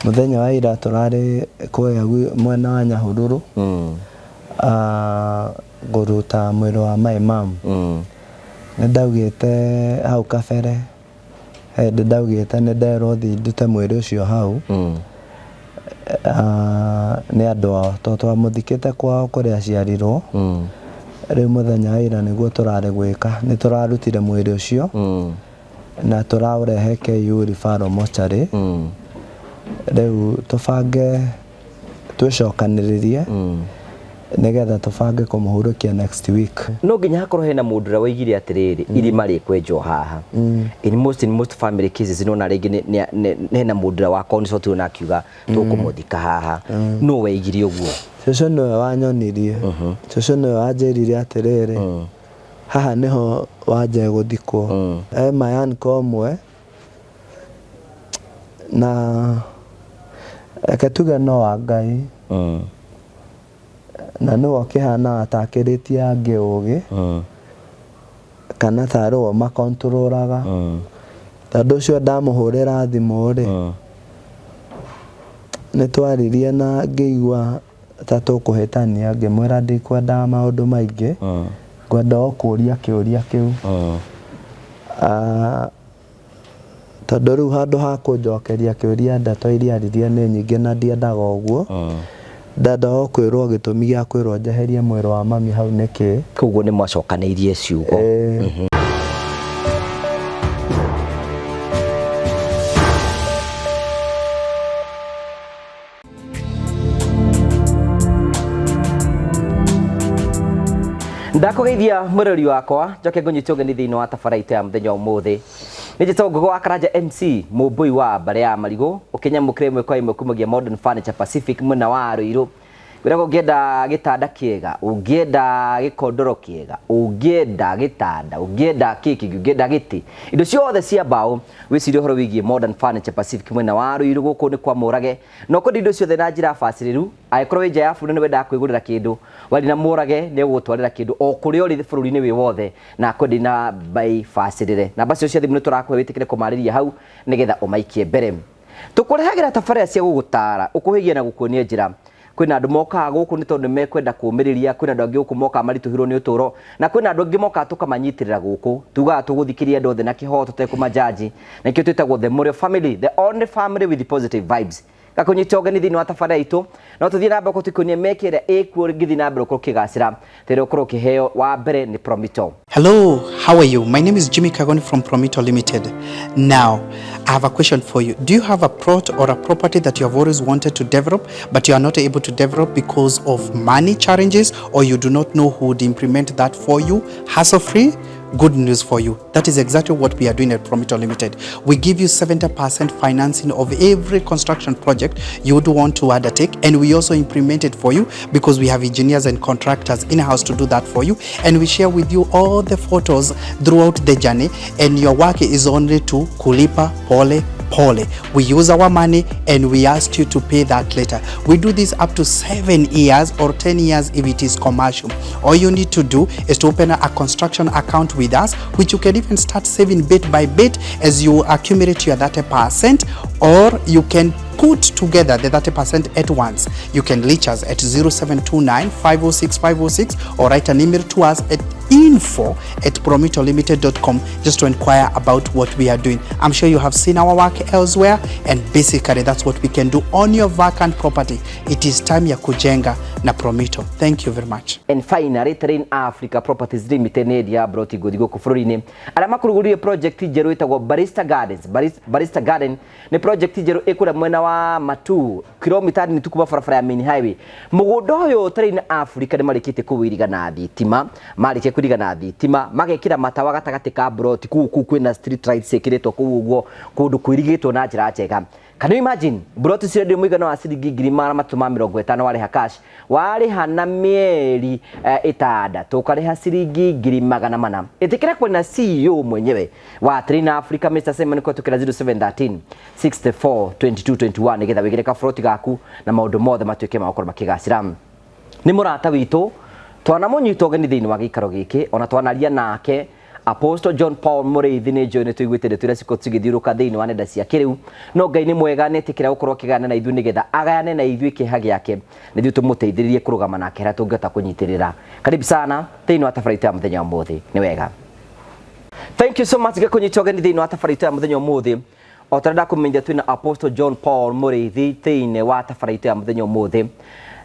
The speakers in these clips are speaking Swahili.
muthenya wa ira turari kuya mwena wa Nyahururu guruta mwiro wa my mom ndaugite hau kabere ndaugite nderwo thi ndute mwiri ucio hau ni andu ao to twamuthikite kwao kuria aciarirwo riu muthenya wa ira niguo turari gwika ni turarutire mwiri ucio na turarehe KU referral mortuary riu tubange twicokaniririe nigetha tubange kumuhurukia next week. No nginya hakorwo hena mundu ra waigire atiriri irima rikwenjwo haha in most family cases no na rigi hena mundu ra wa consult na akiuga tukumuthika haha no waigire uguo coco no wanyonirie coco no wanjirire atiriri haha niho wanje guthikwo mayan komwe na akatuga no wa Ngai na no akihana atakiritie ange ugi kana taro makontrolaga tondu cio ndamuhurira thimu ri ni twaririe na ngeigua ta tukuhitania ngimwira ndikwenda maundu maingi ngwenda okuria kiuria kiu tondu riu handu ha kunjokeria kiuria ndeto iria aririe ni nyingi na ndiendaga uguo ndenda kwirwo gitumi gia kwirwo njeherie mwiro wa mami hau niki koguo ni mwacokanirie ciugo ndakugeithia murori wakwa njoke ngunyitwo ngeni thiini wa tafaraita ya muthenya umuthi ni jitongo wa Karanja MC mubui wa bare ya marigo ukinyamukire mwe kwa imwe kumagia Modern Furniture Pacific muna wa Ruiru wira ungienda gitanda kiega ungienda gikondoro kiega ungienda gitanda ungienda kiki ungienda giti indo ciothe cia bao wicirio horo wigie Modern Furniture Pacific muna wa Ruiru guku ni kwa Murage no ko indo ciothe na njira faciriru aikorwo winja ya buru ni wenda kwigurira kindu wali na Murage ni gutwarira kindu o kuri ori bururi ni wi wothe na kodi na bai facirire na basi cio thimu ni turakwe witikire kumariria hau nigetha umaikie mbere tukurehagira tafaria cia gugutara ukuhigia na gukuonia njira kwina andu moka guku ni tondu mekwenda kumiriria kwina andu angi guku moka marituhirwo ni uturo na kwina andu angi moka tukamanyitirira guku tuga tuguthikiria andu othe na kihoto tekuma-jaji na kio twitagwo the Morio family, the only family with positive vibes gakunyita ogeni thini wa tafaria itu no tuthie na mbere tukonie mekire ekuo ngithi na mbere kugicira tere kuro kiheo wa mbere ni Promito. Hello, how are you? My name is Jimmy Kagoni from Promito Limited. Now, I have a question for you. Do you have a plot or a property that you have always wanted to develop, but you are not able to develop because of money challenges, or you do not know who would implement that for you, hassle-free? Good news for you. That is exactly what we are doing at Promito Limited. We give you 70% financing of every construction project you would want to undertake, and we also implement it for you because we have engineers and contractors in-house to do that for you, and we share with you all the photos throughout the journey, and your work is only to kulipa pole pole. We use our money and we ask you to pay that later. We do this up to 7 years or 10 years if it is commercial. All you need to do is to open a construction account with us, which you can even start saving bit by bit as you accumulate your 30%, or you can put together the 30% at once. You can reach us at 0729 506 506 or write an email to us at info@promitolimited.com just to inquire about what we are doing. I'm sure you have seen our work elsewhere, and basically that's what we can do on your vacant property. It is time ya kujenga na Promito. Thank you very much. And finally, Terrain Africa Properties Limited nedia brought guthigo ku bururi-ini aria makurugurie project jeru itagwo Barista Gardens. Barista Garden ni project jeru ikura mwena wa Matu kilomita ni tukuma barabara ya main highway. Mugunda uyu Terrain Africa ni marikite kuwiriga na thitima marike kuriga na thitima magekira matawa gatagati ka broti kuku kwina street lights sekiretwo kuguo kundu kwirigitwo na njira njega. Can you imagine broti cire ndi muigana wa ciringi 50,050 wariha cash wariha na mieri itandatu ukariha ciringi 400,000 itikira kwina CEO mwenyewe wa Terrain Africa Mr. Simon ko tukira 0713 64 22 21 nigetha wigire ka froti gaku na maundu mothe matuike makoro makigacira ni murata witu twana munyito gani thini wa gikaro giki ona twanaria nake Apostle John Paul Muriithi nĩ njũĩ nĩ tũiguĩte ndeto iria cikoragwo cigĩthiũrũrũka thĩinĩ wa nenda cia kĩrĩu, no Ngai nĩ mwega nĩ etĩkĩra gũkorwo akĩgayana na ithuĩ nĩgetha agayane na ithuĩ kĩeha gĩake na ithuĩ tũmũteithĩrĩrie kũrũgama nake harĩa tũngĩhota kũnyitĩrĩra. Karibu sana thĩinĩ wa tabarĩra ya mũthenya wa ũmũthĩ. Nĩ wega. Thank you so much gĩkũnyita ũgeni thĩinĩ wa tabarĩra ya mũthenya wa ũmũthĩ. O ta ndakumenyithia twĩna Apostle John Paul Muriithi thĩinĩ wa tabarĩra ya mũthenya wa ũmũthĩ.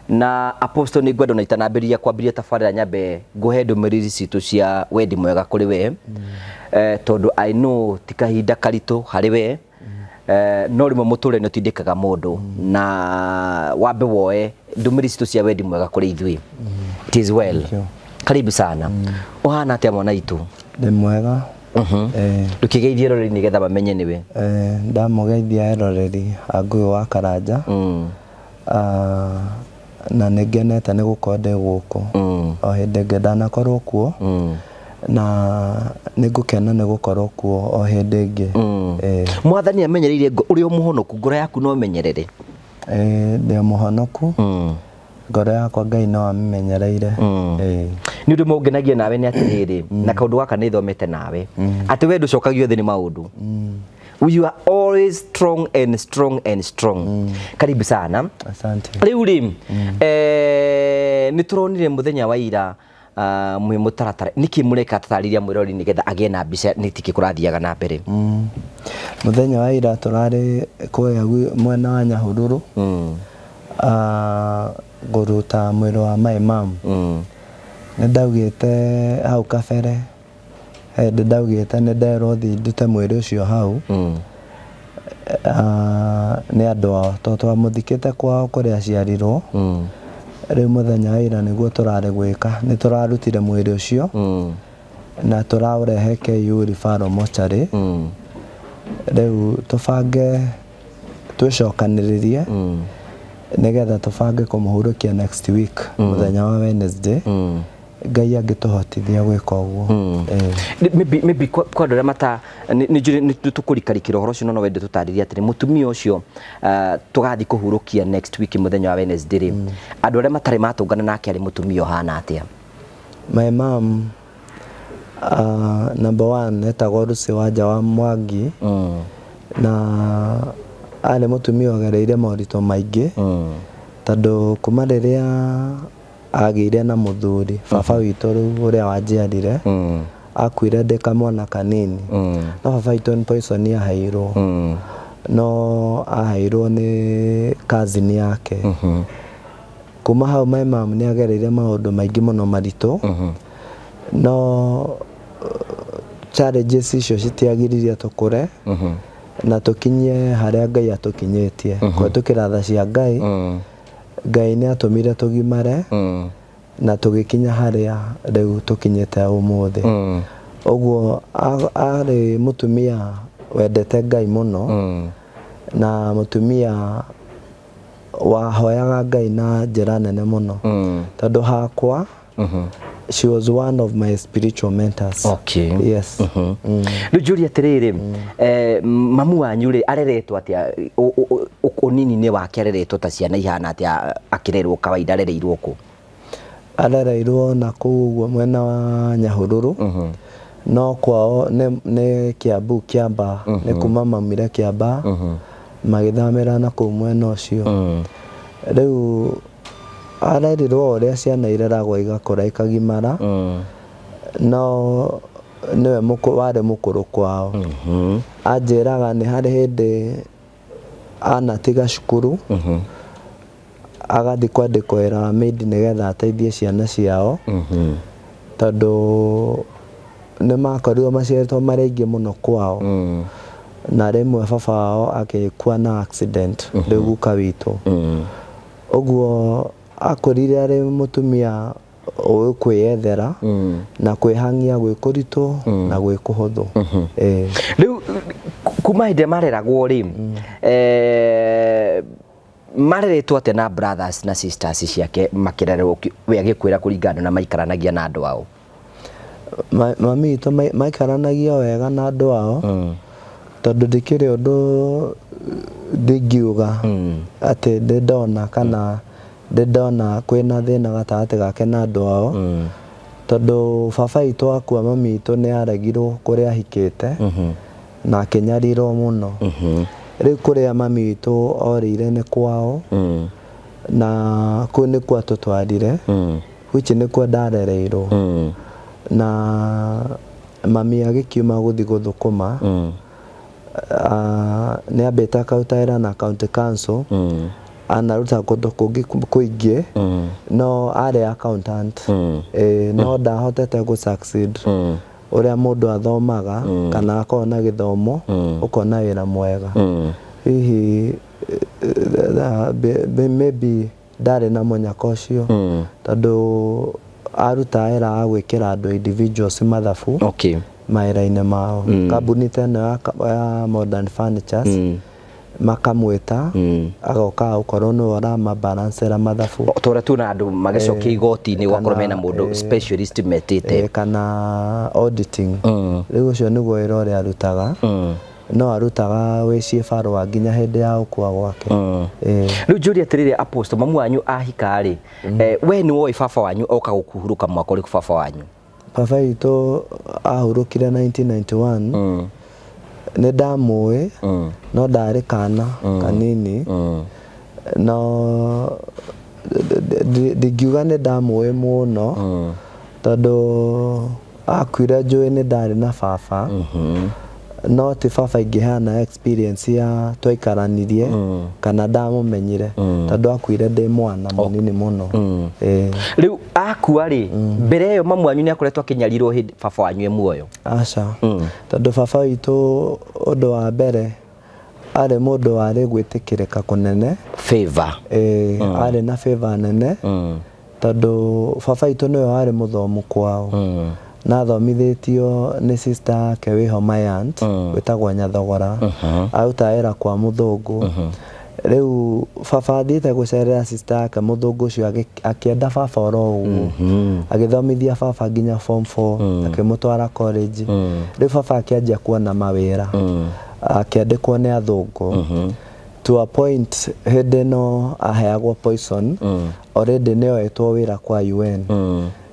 Na Apostle nĩ ngwenda na itanambĩrĩria kwambĩrĩria tabarĩra nyambe ngũhe ndũmĩrĩri citũ cia wendi mwega kũrĩ we. Tondũ I know ti kahinda karitũ harĩ we. No rĩmwe mũtũrĩre ũtindĩkaga mũndũ na wambe woe ndũmĩrĩri citũ cia wendi mwega kũrĩ ithuĩ. It is well. Karibu sana. Ũhana atĩa mwana itũ? Ndĩ mwega. Ndũkĩgeithie eroreri nĩgetha bamenye nĩwe. Ndamũgeithia eroreri Angũyũ wa Karanja. Na nĩ ngenete nĩ gũkorwo ndĩ gũkũ. O hĩndĩ ĩngĩ ndanakorwo kuo. Na nĩ ngũkena nĩ gũkorwo kuo o hĩndĩ ĩngĩ. Mwathani amenyereire ũrĩ mũhonoku, ngoro yaku no menyerere. Ndĩ mũhonoku. Ngoro yakwa Ngai no amĩmenyereire. Nĩ ũndũ mũngenagia nawe nĩ atĩrĩrĩ, na kaũndũ gaka nĩ thomete nawe atĩ we ndũcokagio thĩ nĩ maũndũ. You are always strong and strong and strong. Karibu sana. Asante. Rĩu rĩ nĩ tũronire mũthenya wa ira mwĩ mũtaratara nĩkĩ mũreka tatarĩria mwĩrori nĩgetha agĩe na mbica nĩ tikĩ kũrathiaga na mbere. Mũthenya wa ira tũrarĩ kũrĩa mwena wa Nyahururu. Ngũruta mwĩrĩ wa my mom. Nĩ ndaugĩte hau kabere. Hĩndĩ ndaugĩte nĩ nderwo thiĩ ndute mwĩrĩ ũcio hau. Nĩ andũ ao tondũ twamũthikĩte kwao kũrĩa aciarirwo. Rĩu mũthenya wa ira nĩguo tũrarĩ gwĩka. Nĩ tũrarutire mwĩrĩ ũcio na tũraũrehe KU Referral Mortuary. Rĩu tũbange twĩcokanĩrĩrie nĩgetha tũbange kũmũhurũkia next week mũthenya wa Wednesday. Ngai angĩtũhotithia gwĩka ũguo. Maybe kwa andũ arĩa mata nĩ tũkũrikarikĩra ũhoro ũcio no wende tũtarĩrie atĩ mũtumia ũcio tũgathiĩ kũhurũkia next week mũthenya wa Wednesday rĩ, andũ arĩa matarĩ matũngana nake arĩ mũtumia ũhana atĩa? My mom number 1 etagwo Lucy Wanja wa Mwangi. Na arĩ mũtumia wagereire moritũ maingĩ tondũ kuma rĩrĩa agĩire na mũthuri baba witũ rĩu ũrĩa wanjiarire akuire ndĩ kamwana kanini. No baba witũ nĩ poison aheirwo. No aheirwo nĩ cousin yake. Kuma hau my mom nĩ agereire maũndũ maingĩ mũno maritũ. No challenges icio citiagiririe tũkũre na tũkinyie harĩa Ngai atũkinyĩtie. Kũhetũkĩra tha cia Ngai. Ngai nĩ atũmire tũgimare na tũgĩkinya harĩa rĩu tũkinyĩte ũmũthĩ. Ũguo arĩ mũtumia wendete Ngai mũno na mũtumia wahoyaga Ngai na njĩra nene mũno. Tondũ hakwa she was one of my spiritual mentors. Okay. Yes. Rĩu njũria atĩrĩrĩ, mamu wanyu rĩ areretwo atĩa ũnini-inĩ wake areretwo ta ciana ihana atĩa akĩrerwo kawaida arereirwo kũ? Arereirwo na kũu mwena wa Nyahururu. No kwao nĩ Kiambu Kiamba. Nĩ kuma mamire Kiamba magĩthamĩra na kũu mwena ũcio. Rĩu arerirwo ũrĩa ciana ireragwo igakũra ikagimara. No niwe warĩ mũkũrũ kwao. Anjĩraga nĩ harĩ hĩndĩ anatiga cukuru agathiĩ kwandĩkwo wĩra wa maid nĩgetha ateithie ciana ciao. Tondũ nĩ makorirwo maciarĩtwo marĩ aingĩ mũno kwao. Na rĩmwe baba wao agĩkua na accident rĩu guka witũ. Ũguo akũrire arĩ mũtumia ũĩ kwĩyethera na kwĩhangia gwĩ kũritũ na gwĩ kũhũthũ. Rĩu kuma hĩndĩ mareragwo rĩ mareretwo atĩa na brothers na sisters ciake makĩrererwo we agĩkwĩra kũringana na maikaranagia na andũ ao? Mami witũ maikaranagia wega na andũ ao tondũ ndikĩrĩ ũndũ ndingiuga atĩ ndĩndona kana ndĩndona kwĩna thĩna gatagatĩ gake na andũ ao. tondu baba itu akua mami itu ni aregirwo kuria hikite na akinyarirwo muno riu kuria mami itu orire ni kwao na ku ni kwa tutwarire which ni kwa ndarereirwo na mami agikiuma guthi guthukuma ni ambita kautaira na county council anaruta kundu kungi kuingi no ari accountant no ndahotete gu succeed uria mundu athomaga kana akona githomo ukona wira mwega hihi maybe ndari na munyaka ucio tondu aruta wira agwikira andu individuals mathabu mawira-ini mao kambuni teno ya Modern Furnitures makamwita agoka ukorwo no ora mabalancera mathabu tora tuna andu magicokia igoti-ini gwakorwo mena mundu specialist metite kana auditing riu ucio niguo wira uria arutaga no arutaga wiciĩ barua nginya hindi ya ukua gwake riu njuri atiriri Apostle mamu wanyu ahika ri we ni woi baba wanyu oka gukuhuruka mwaka uri ku baba wanyu baba itu ahurukire 1991 ni ndamũĩ no ndarĩ kana kanini no ndingiuga ni ndamũĩ mũno tondu akuire njũĩ ni ndarĩ na baba no ti baba ingĩheana experience ya twaikaranirie kana ndamũmenyire tondu akuire ndĩ mwana mũnini mũno riu akua ri mbere yo mamu wanyu ni akoretwo akinyarirwo hindi baba wanyu e muoyo aca tondu baba witu undu wa mbere ari mundu wari gwitikirika kunene favor ari na favor nene tondu baba witu niwe wari muthomu kwao na thomithitio ni sister yake wiho Mayant witagwo Nyathogora aruta wira kwa muthungu riu baba athiite gucerera sister yake muthungu ucio akienda baba oro uguo agithomithia baba nginya form 4 akimutwara college riu baba akianjia kuona mawira akiandikwo ni athungu to a point hindi no aheagwo poison already nioetwo wira kwa UN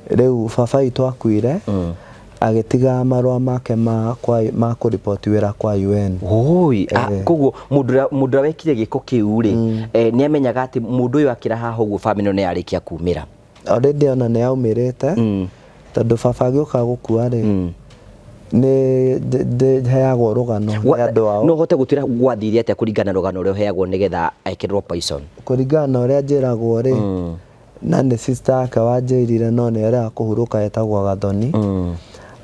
riu baba itu akuire agitiga marua make ma kuripoti wira kwa UN koguo mundu wekire giko kiu ri ni amenyaga ati mundu uyu akira haha uguo family ni arikia kumira already ona ni aumirite tondu baba agioka gukua ri ni heagwo rugano ni andu ao no hote gutira gwathire atia kuringana rugano uri heagwo nigetha ekirwo poison kuringana uria njiragwo ri na ni sister yake wanjirire no ni aria kuhuruka etagwo Gathoni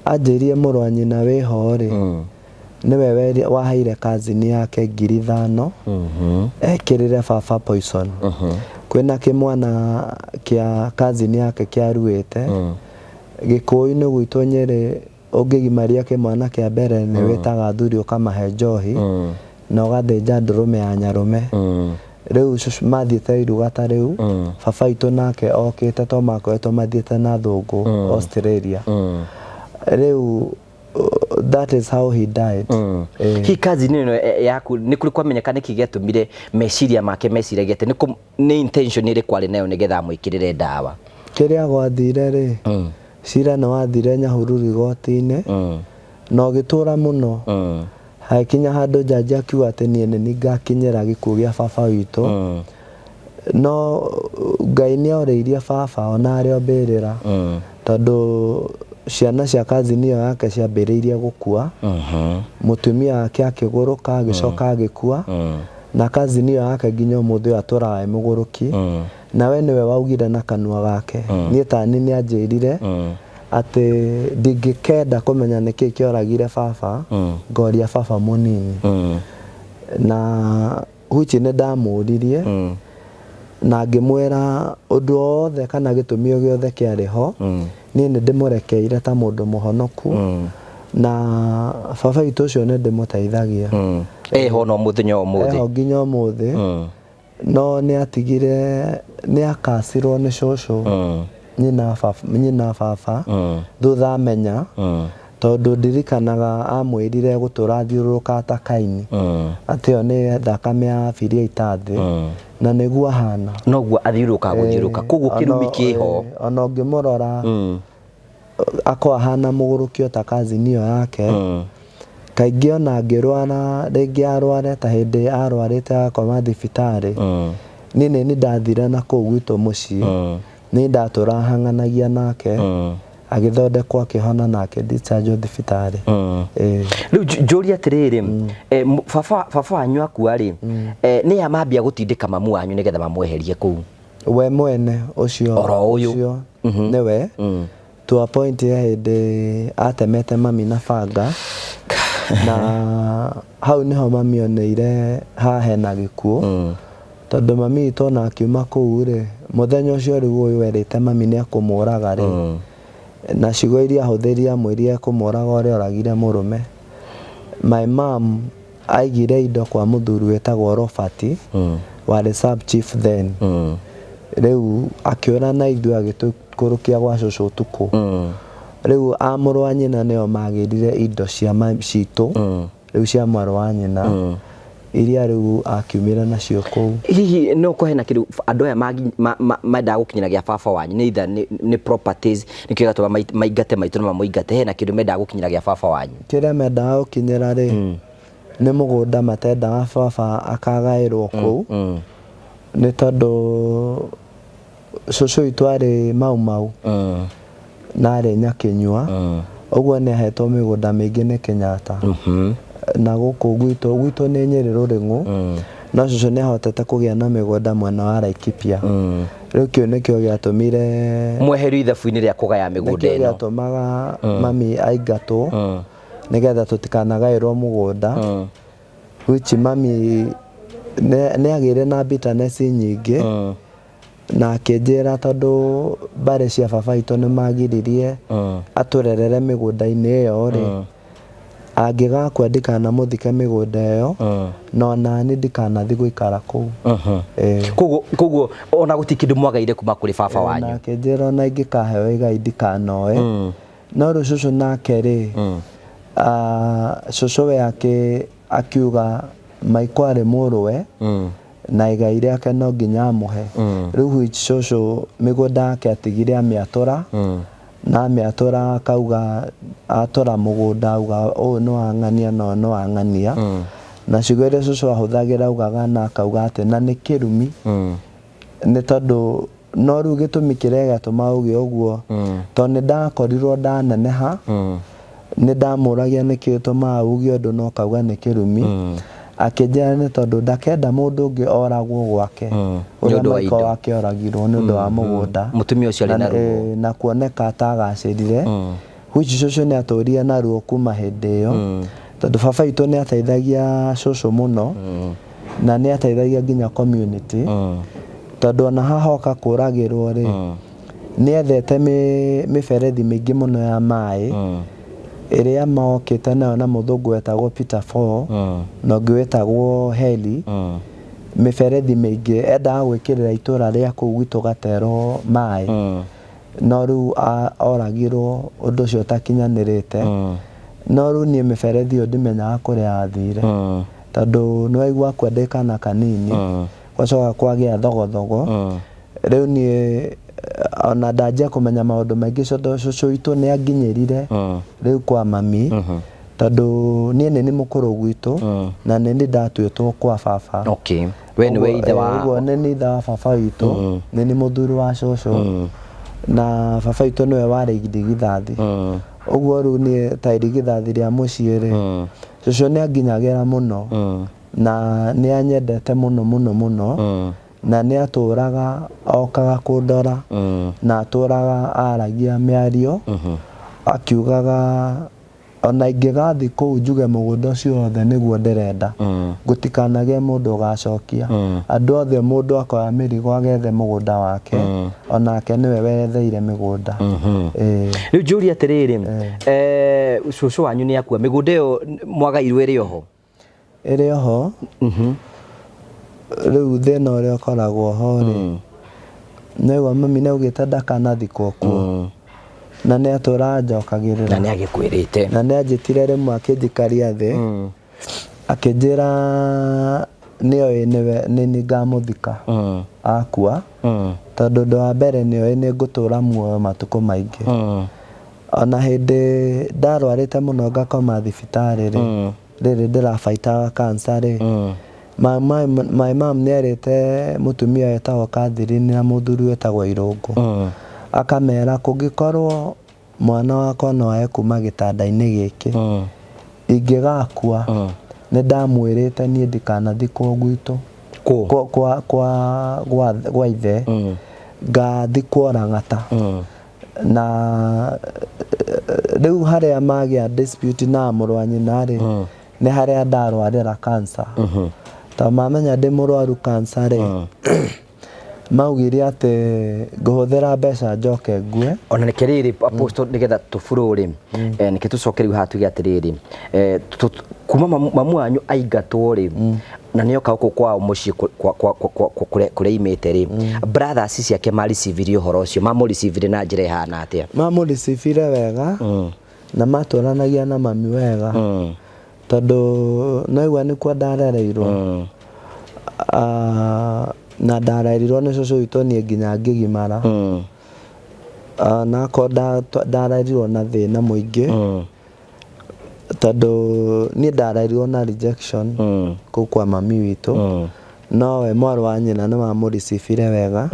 anjirie mũrũ wa nyina wiho ri niwe waheire kazini yake 5,000 ekirire baba poison kwina kimwana kia kazini yake kiaruite gikuyu-ini gwitũ Nyeri ungigimaria kimwana kia mbere ni witaga thuri ukamahe njohi na ugathinja ndurume ya nyarume riu mathiite irugata riu baba itu nake okite to makoretwo mathiite na thungu Australia riu that is how he died hi kazi nino yaku ni kuri kwamenyekana kigetumire meciria make meciria gete ni intention iri kwari nayo nigetha mwikirire ndawa kiria gwathire ri cira no wathire Nyahururu igoti-ini no gitura muno hakinya handu jaji akiuga ati nie ni ngakinyira gikuo gia baba witu no Ngai ni auriirie baba ona ari ombirira tondu ciana cia kazini iyo yake ciambiriirie gukua mutumia wake akiguruka agicoka agikua na kazini iyo yake nginya umuthi aturaga muguruki nawe niwe waugire na kanua gake nie tani ni anjirire ati ndingikenda kumenya niki kioragire baba ngoria baba munini na huchi ni ndamuririe na ngimwira undu othe kana gitumi giothe kiariho nie ni ndimurekeire ta mundu muhonoku na baba witu ucio ni ndimuteithagia eho no muthenya umuthi eho nginya umuthi no ni atigire ni akacirwo ni cucu nyina baba thutha amenya tondu ndirikanaga amwirire gutura thiururuka ta Kaini ati yo ni thakame ya biria itathi na niguo ahana noguo athiuruka guthiuruka koguo kirumi kiho ona ngimurora akwa hana mũgũrũkio ta kazi niyo yake kaingĩ ona ngĩrwara rĩngĩ arware ta hĩndĩ arwarĩte akoma thibitarĩ niĩ nĩ ndathire na kũu gwitũ mũciĩ nĩ ndatũra hang'anagia nake agĩthondekwo akĩhona nake discharge thibitarĩ rĩu njũria atĩrĩrĩ baba wanyu akua rĩ nĩ amambia gũtindĩka mamu wanyu nĩgetha mamweherie kũu we mwene ũcio nĩwe to a point ya hĩndĩ atemete mami na banga na hau nĩho mami oneire haha hena gĩkuũ tondũ mami witũ ona akiuma kũu rĩ mũthenya ũcio rĩu ũyũ werĩte mami nĩ ekũmũraga rĩ na ciugo iria ahũthĩria mwĩria ekũmũraga ũrĩa oragire mũrũme my mom aigire indo kwa mũthuri wetagwo Robert warĩ sub chief then rĩu akĩũra na ithuĩ agĩtũkũrũkia gwa cũcũ ũtukũ rĩu amũrũ wa nyina nĩo magĩrire indo cia citũ rĩu cia mwarũ wa nyina iria rĩu akiumĩra nacio kũu hihi no kũhe na kĩndũ andũ aya mendaga gũkinyĩragia baba wanyu nĩ either nĩ properties nĩkĩo gatũma maingate maitũ na mamũingate hena kĩndũ mendaga gũkinyĩragia baba wanyu kĩrĩa mendaga gũkinyĩra rĩ nĩ mũgũnda matendaga baba akagaĩrwo kũu nĩ tondũ cũcũ witũ arĩ mau na arĩ Nyakĩnyua ũguo nĩ ahetwo mĩgũnda mĩingĩ nĩ Kenyatta na gũkũ gwitũ nĩ Nyĩrĩ Rũrĩng'u no cũcũ nĩ ahotete kũgĩa na mĩgũnda mwena wa Laikipia rĩu kĩu nĩkĩo gĩatũmire mweherio ithabu-inĩ rĩa kũgaya mĩgũnda ĩno gĩatũmaga mami aingatwo nĩgetha tũtikanagaĩrwo mũgũnda which mami nĩ agĩire na bitterness nyingĩ na akĩnjĩra tondũ mbarĩ cia baba witũ nĩ magiririe atũrerere mĩgũnda-inĩ ĩyo rĩ angĩgakua ndikanamũthike mĩgũnda ĩyo no nani ndikanathiĩ gũikara kũu koguo ona gũtirĩ kĩndũ mwagaire kuma kũrĩ baba wanyu na akĩnjĩra ona ingĩkaheo igai ndikanoe no rĩu cũcũ nake rĩ cũcũ we akiuga maitũ arĩ mũrũwe na igai rĩake no nginya amũhe rĩu which cũcũ mĩgũnda yake atigire amĩatũra na amĩatũra akauga atũra mũgũnda auga ũyũ nĩ wang'ania no nĩ wang'ania na ciugo iria cũcũ ahũthagĩra augaga na akauga atĩ na nĩ kĩrumi nĩ tondũ no rĩu gĩtũmi kĩrĩa gĩatũma auge ũguo tondũ nĩ ndakorirwo ndaneneha nĩ ndamũragia nĩkĩ gĩtũmaga auge ũndũ no akauga nĩ kĩrumi akĩnjĩra nĩ tondũ ndakenda mũndũ ũngĩ oragwo gwake ũrĩa maitũ wake oragirwo nĩ ũndũ wa mũgũnda mũtumia ũcio arĩ na ruo na kuoneka atagacĩrire which cũcũ nĩ atũrire na ruo kuma hĩndĩ ĩyo tondũ baba witũ nĩ ateithagia cũcũ mũno na nĩ ateithagia nginya community tondũ ona hahoka kũragĩrwo rĩ nĩ ethete mĩberethi mĩingĩ mũno ya maĩ ĩrĩa mokĩte nayo na mũthũngũ wetagwo Peter Fall na ũngĩ wetagwo Heli mĩberethi mĩingĩ endaga gwĩkĩrĩra itũra rĩa kũu gwitũ Gatero maĩ no rĩu oragirwo ũndũ ũcio ũtakinyanĩrĩte no rĩu niĩ mĩberethi ĩyo ndimenyaga kũrĩa yathire tondũ nĩ waigua kwendekana kanini gwacoka kwagĩa thogothogo rĩu niĩ ona ndanjia kũmenya maũndũ maingĩ cũcũ witũ nĩ anginyĩrire rĩu kwa mami tondũ niĩ nĩ mũkũrũ gwitũ na nĩ ndatuĩtwo kwa baba we nĩwe ithe wa ũguo nĩ nĩ ithe wa baba witũ nĩ nĩ mũthuri wa cũcũ na baba witũ nĩwe warĩ irigithathi ũguo rĩu niĩ ta irigithathi rĩa mũciĩ rĩ cũcũ nĩ anginyagĩra mũno na nĩ anyendete mũno na nĩ atũraga okaga kũndora na atũraga aragia mĩario akiugaga ona ingĩgathiĩ kũu njuge mũgũnda ũcio wothe nĩguo ndĩrenda gũtikanagĩe mũndũ ũgacokia andũ othe mũndũ akoya mĩrigo agethe mũgũnda wake onake nĩwe wetheire mĩgũnda rĩu njũria atĩrĩrĩ cũcũ wanyu nĩ akua mĩgũnda ĩyo mwagairwo ĩrĩ oho ĩrĩ oho rĩu thĩna ũrĩa ũkoragwo ho rĩ nĩguo mami nĩaugĩte ndakanathikwo kuo na nĩ atũra njokagĩrĩra na nĩ agĩkwĩrĩte na nĩ anjĩtire rĩmwe akĩnjikaria thĩ akĩnjĩra nĩoĩ nĩ ngamũthika akua tondũ ũndũ wa mbere nĩoĩ nĩ ngũtũra muoyo matukũ maingĩ ona hindi ndarwarite muno ngakoma thibitarĩ rĩrĩ ndĩrabaitaga cancer my mom nĩerĩte mutumia wetagwo Catherine na mũthuri wetagwo Irũngũ akamera kũngĩkorwo mwana wakwa no ekuma gĩtanda-inĩ gĩkĩ ingĩgakua nĩndamwĩrĩte niĩ ndikanathikwo gwitũ gwa ithe ngathikwo Lang'ata na rĩu harĩa magĩa dispute na mũrũ wa nyina rĩ nĩ harĩa ndarwarĩra cancer ta mamenya ndĩ mũrwaru cancer rĩ maugire atĩ ngũhũthĩra mbeca njoke ngue ona nĩkĩrĩrĩ apostle nĩgetha tũbũrũri nĩkĩ tũcoke rĩu hatuge atĩrĩrĩ kuma mamu wanyu aingatwo rĩ na nĩoka gũkũ kwao mũciĩ kũrĩa imĩte rĩ brothers ciake maricivire ũhoro ũcio mamũricivire na njĩra ĩhana atĩa mamũricivire wega na matũranagia na mami wega tondũ naigua nĩkuo ndarereirwo na ndarerirwo nĩ cũcũ witũ niĩ nginya ngĩgimara na ko ndarerirwo na thĩna mũingĩ tondũ niĩ ndarerirwo na rejection kũu kwa mami witũ nowe mwarĩ wa nyina nĩ mamũricivire wega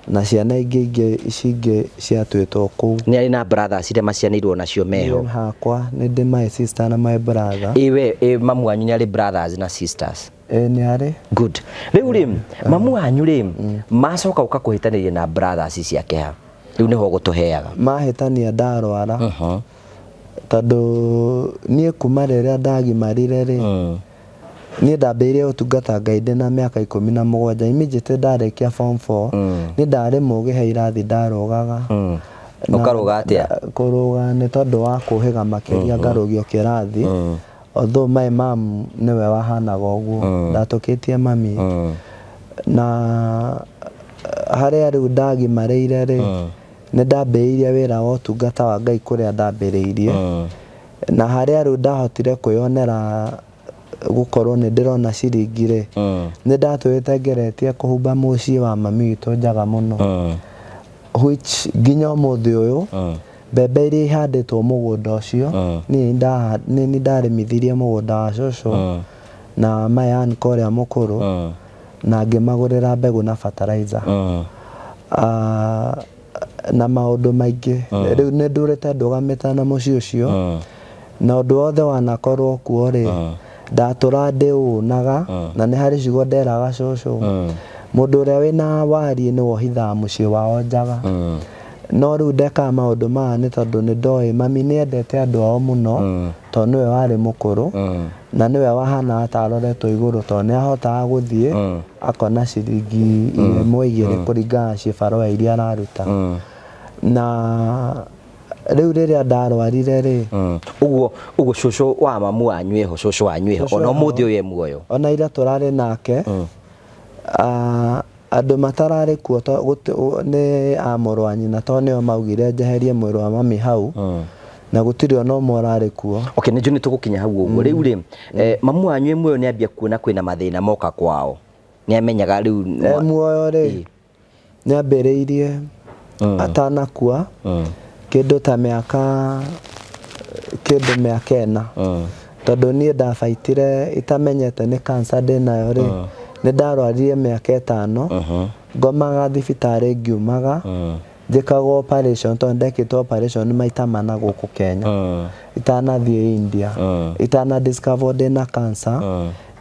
na ciana ingĩ ingĩ ciatuĩtwo kũu nĩ arĩ na brothers iria macianĩirwo nacio meho hakwa nĩ ndĩ my sister na my brother iwe mamu wanyu nĩ arĩ brothers na sisters nĩ arĩ good rĩu rĩ mamu wanyu rĩ macoka ũka kũhĩtanĩria na brothers ciake ha rĩu nĩho gũtũheaga mahĩtania ndarwara tondũ niĩ kuma rĩrĩa ndagimarire rĩ niĩ ndambĩrĩirie ũtungata Ngai ndĩna mĩaka 17 immediately ndarĩkia form 4 nĩ ndarĩ mũgĩ he irathi ndarũgaga ũkarũga atĩa kũrũga nĩ tondũ wa kũhĩga makĩria ngarũgio kĩrathi although my mom nĩwe wahanaga ũguo ndatũkĩtie mami na harĩa rĩu ndagimarĩire rĩ nĩ ndambĩrĩirie wĩra wa ũtungata wa Ngai kũrĩa ndambĩrĩirie na harĩa rĩu ndahotire kwĩyonera gũkorwo nĩ ndĩrona ciringi rĩ nĩ ndatwĩte ngeretie kũhumba mũciĩ wa mami witũ njaga mũno which nginya ũmũthĩ ũyũ mbembe iria ihandĩtwo mũgũnda ũcio nĩ ndarĩmithirie mũgũnda wa cũcũ na my uncle ũrĩa mũkũrũ na ngĩmagũrĩra mbegũ na fertilizer na maũndũ maingĩ rĩu nĩ ndũrĩte ndũgamĩte na mũciĩ ũcio na ũndũ wothe wanakorwo kuo rĩ ndatũra ndĩũnaga na nĩ harĩ ciugo nderaga cũcũ mũndũ ũrĩa wĩna wariĩ nĩ wohithaga mũciĩ wao njaga no rĩu ndekaga maũndũ maya nĩ tondũ nĩ ndoĩ mami nĩ endete andũ ao mũno tondũ nĩwe warĩ mũkũrũ na nĩwe wahana ta aroretwo igũrũ tondũ nĩ ahotaga gũthiĩ akona ciringi ĩmwe igĩrĩ kũringana na cibarũa iria araruta na rĩu rĩrĩa ndarwarire rĩ ũguo cũcũ wa mamu wanyu eho cũcũ wanyu eho ona ũmũthĩ ũyũ muoyo ona ira tũrarĩ nake andũ matararĩ kuo nĩ a mũrũ wa nyina tondũ nĩo maugire njeherie mwĩrĩ wa mami hau na gũtirĩ ona ũmwe ũrarĩ kuo okay nĩ tũgũkinya hau ũguo rĩu rĩ mamu wanyu muoyo nĩ ambia kuona kwĩna mathĩna moka kwao nĩ amenyaga rĩu muoyo rĩ nĩ ambĩrĩirie atanakua kĩndũ ta mĩaka 4 tondũ niĩ ndabaitire itamenyete nĩ cancer ndĩnayo rĩ nĩ ndarwarire mĩaka 5 ngomaga thibitarĩ ngiumaga njĩkagwo operation tondũ ndekĩtwo operation maita mana gũkũ Kenya itanathiĩ India itana discover ndĩna cancer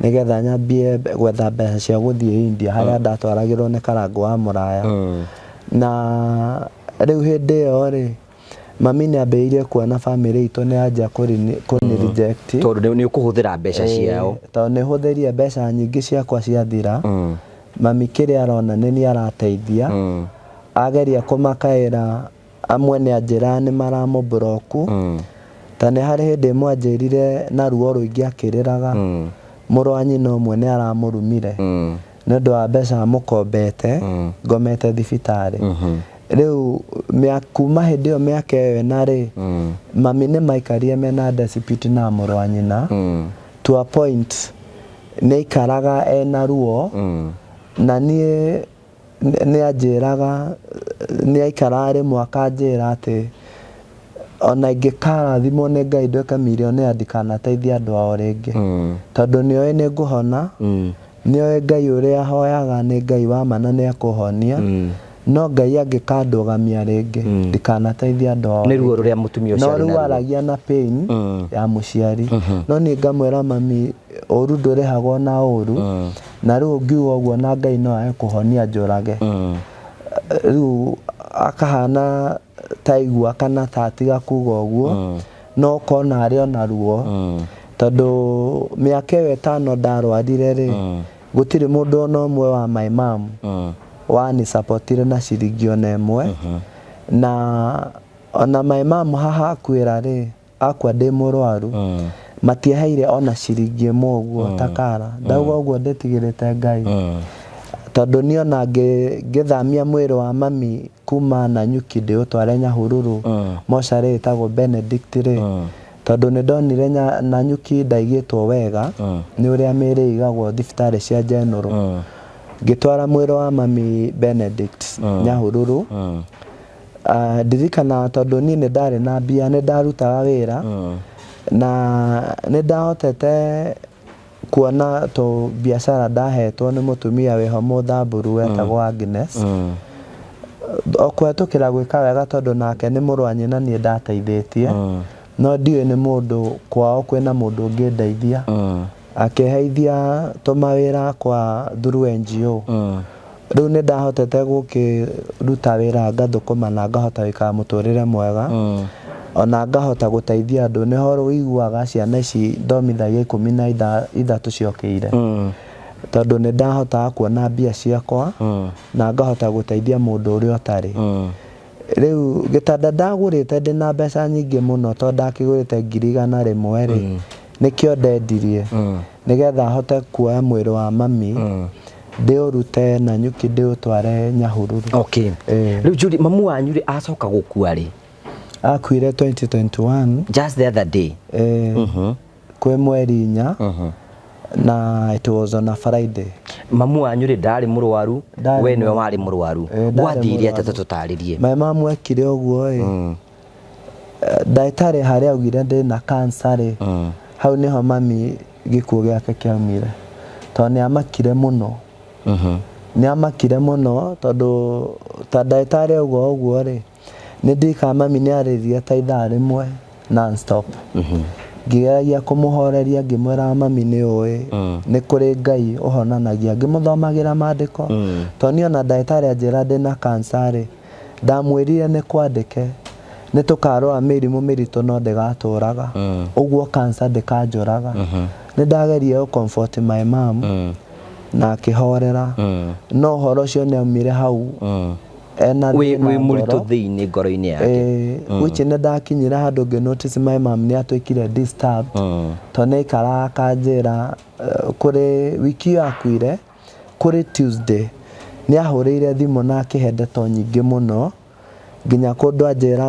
nĩgetha nyambie gwetha mbeca cia gũthiĩ India harĩa ndatwaragĩrwo nĩ Karangũ wa Mũraya na rĩu hĩndĩ ĩyo rĩ mami nĩ ambĩrĩirie kuona family itũ nĩ yanjia kũni reject tondũ nĩ ũkũhũthĩra mbeca ciao tondũ nĩ hũthĩrire mbeca nyingĩ ciakwa ciathira mami kĩrĩa arona nĩ arateithia ageria kũmakaĩra amwe nĩ anjĩra nĩ maramũbroku ta nĩ harĩ hĩndĩ ĩmwe anjĩrire na ruo rũingĩ akĩrĩraga mũrũ wa nyina ũmwe nĩ aramũrumire nĩ ũndũ wa mbeca mũkombete ngomete thibitarĩ rĩu kuma hĩndĩ ĩyo mĩaka ĩyo na rĩ mami nĩ maikarire mena dispute na mũrũ wa nyina to a point nĩ ikaraga ena ruo na niĩ nĩ anjĩraga nĩ aikara rĩmwe akanjĩra atĩ ona ingĩkarathimwo nĩ Ngai nduĩke millionaire ndikanateithia andũ ao rĩngĩ tondũ nĩoĩ nĩ ngũhona nĩoĩ Ngai ũrĩa hoyaga nĩ Ngai wa ma na nĩekũhonia no Ngai angĩkandũgamia rĩngĩ ndikanateithia andũ ao nĩ ruo rũrĩa mũtumia ũcio arĩ naruo no rĩu aragia na pain ya mũciari no nĩ ngamwĩra mami ũru ndũrĩhagwo na ũru na rĩu ũngiuga ũguo na Ngai no ekũhonia njũrage rĩu akahana taigua kana tatiga kuga ũguo no kona arĩ ona ruo tondũ mĩaka ĩyo 5 ndarwarire rĩ gũtirĩ mũndũ ona ũmwe wa my mom wani supportire na ciringi ona ĩmwe na ona my mom haha kwĩra rĩ akwa ndĩ mũrwaru matiaheire ona ciringi ĩmwe ũguo takara ndauga ũguo ndĩtigĩrĩte Ngai tondũ niĩ ona ngĩthamia mwĩrĩ wa mami kuma Nanyuki ndĩũtware Nyahururu mocarĩ ĩtagwo Benedict rĩ tondũ nĩ ndonire Nanyuki ndaigĩtwo wega nĩ ũrĩa mĩĩrĩ igagwo thibitarĩ cia General ngĩtwara mwĩrĩ wa mami Benedict Nyahururu ndirikana tondũ niĩ nĩ ndarĩ na mbia nĩ ndarutaga wĩra na nĩ ndahotete kuona to biashara ndahetwo nĩ mũtumia wĩho Mũthamburu wetagwo Agnes okũhetũkĩra gwĩka wega tondũ nake nĩ mũrũ wa nyina niĩ ndateithĩtie no ndiũĩ nĩ mũndũ kwao kwĩna mũndũ ũngĩndeithia akĩheithia tũmawĩra kwa through NGO rĩu nĩ ndahotete gũkĩruta wĩra ngathũkũma na ngahota gũikara mũtũrĩre mwega ona ngahota gũteithia andũ nĩho ũiguaga ciana ici ndomithagia 13 ciokĩire tondũ nĩ ndahotaga kuona mbia ciakwa na ngahota gũteithia mũndũ ũrĩa ũtarĩ rĩu gĩtanda ndagũrĩte ndĩna mbeca nyingĩ mũno tondũ ndakĩgũrĩte 100 rĩ nĩkĩo ndendirie nĩgetha hote kuoya mwĩrĩ wa mami ndĩũrute Nanyuki ndĩũtware Nyahururu. Okay. Rĩu Judy mamu wanyu rĩ acoka gũkua rĩ? Akuire 2021 just the other day. Kwĩ mweri 4 na it was on a Friday. Mamu wanyu rĩ ndarĩ mũrwaru we nĩwe warĩ mũrwaru gwathire atete tũtarĩrie. My mom ekire ũguo ĩ ndagĩtarĩ harĩa augire ndĩna cancer rĩ hau nĩho mami gĩkuũ gĩake kĩaumire tondũ nĩamakire mũno nĩamakire mũno tondũ ta ndagĩtarĩ ũguo rĩ nĩndika mami nĩarĩrire ta ithaa rĩmwe non stop ngĩgeragia kũmũhoreria ngĩmwĩra mami nĩ ũĩ nĩ kũrĩ Ngai ũhonanagia ngĩmũthomagĩra maandĩko tondũ niĩ ona ndagĩtarĩ anjĩra ndĩna cancer rĩ ndamwĩrire nĩ kwandĩke nĩ tũkarũa mĩrimũ mĩritũ no ndĩgatũraga ũguo cancer ndĩkanjũraga nĩ ndageria gũ comfort my mom na akĩhorera no ũhoro ũcio nĩaumire hau ena wĩ mũritũ thĩinĩ ngoro-inĩ yake which nĩ ndakinyire handũ ngĩ notice my mom nĩ atuĩkire disturbed tondũ nĩ aikaraga akanjĩra kũrĩ wiki ĩyo akuire kũrĩ Tuesday nĩ ahũrĩire thimũ na akĩhe ndeto nyingĩ mũno nginya kũndũ anjĩra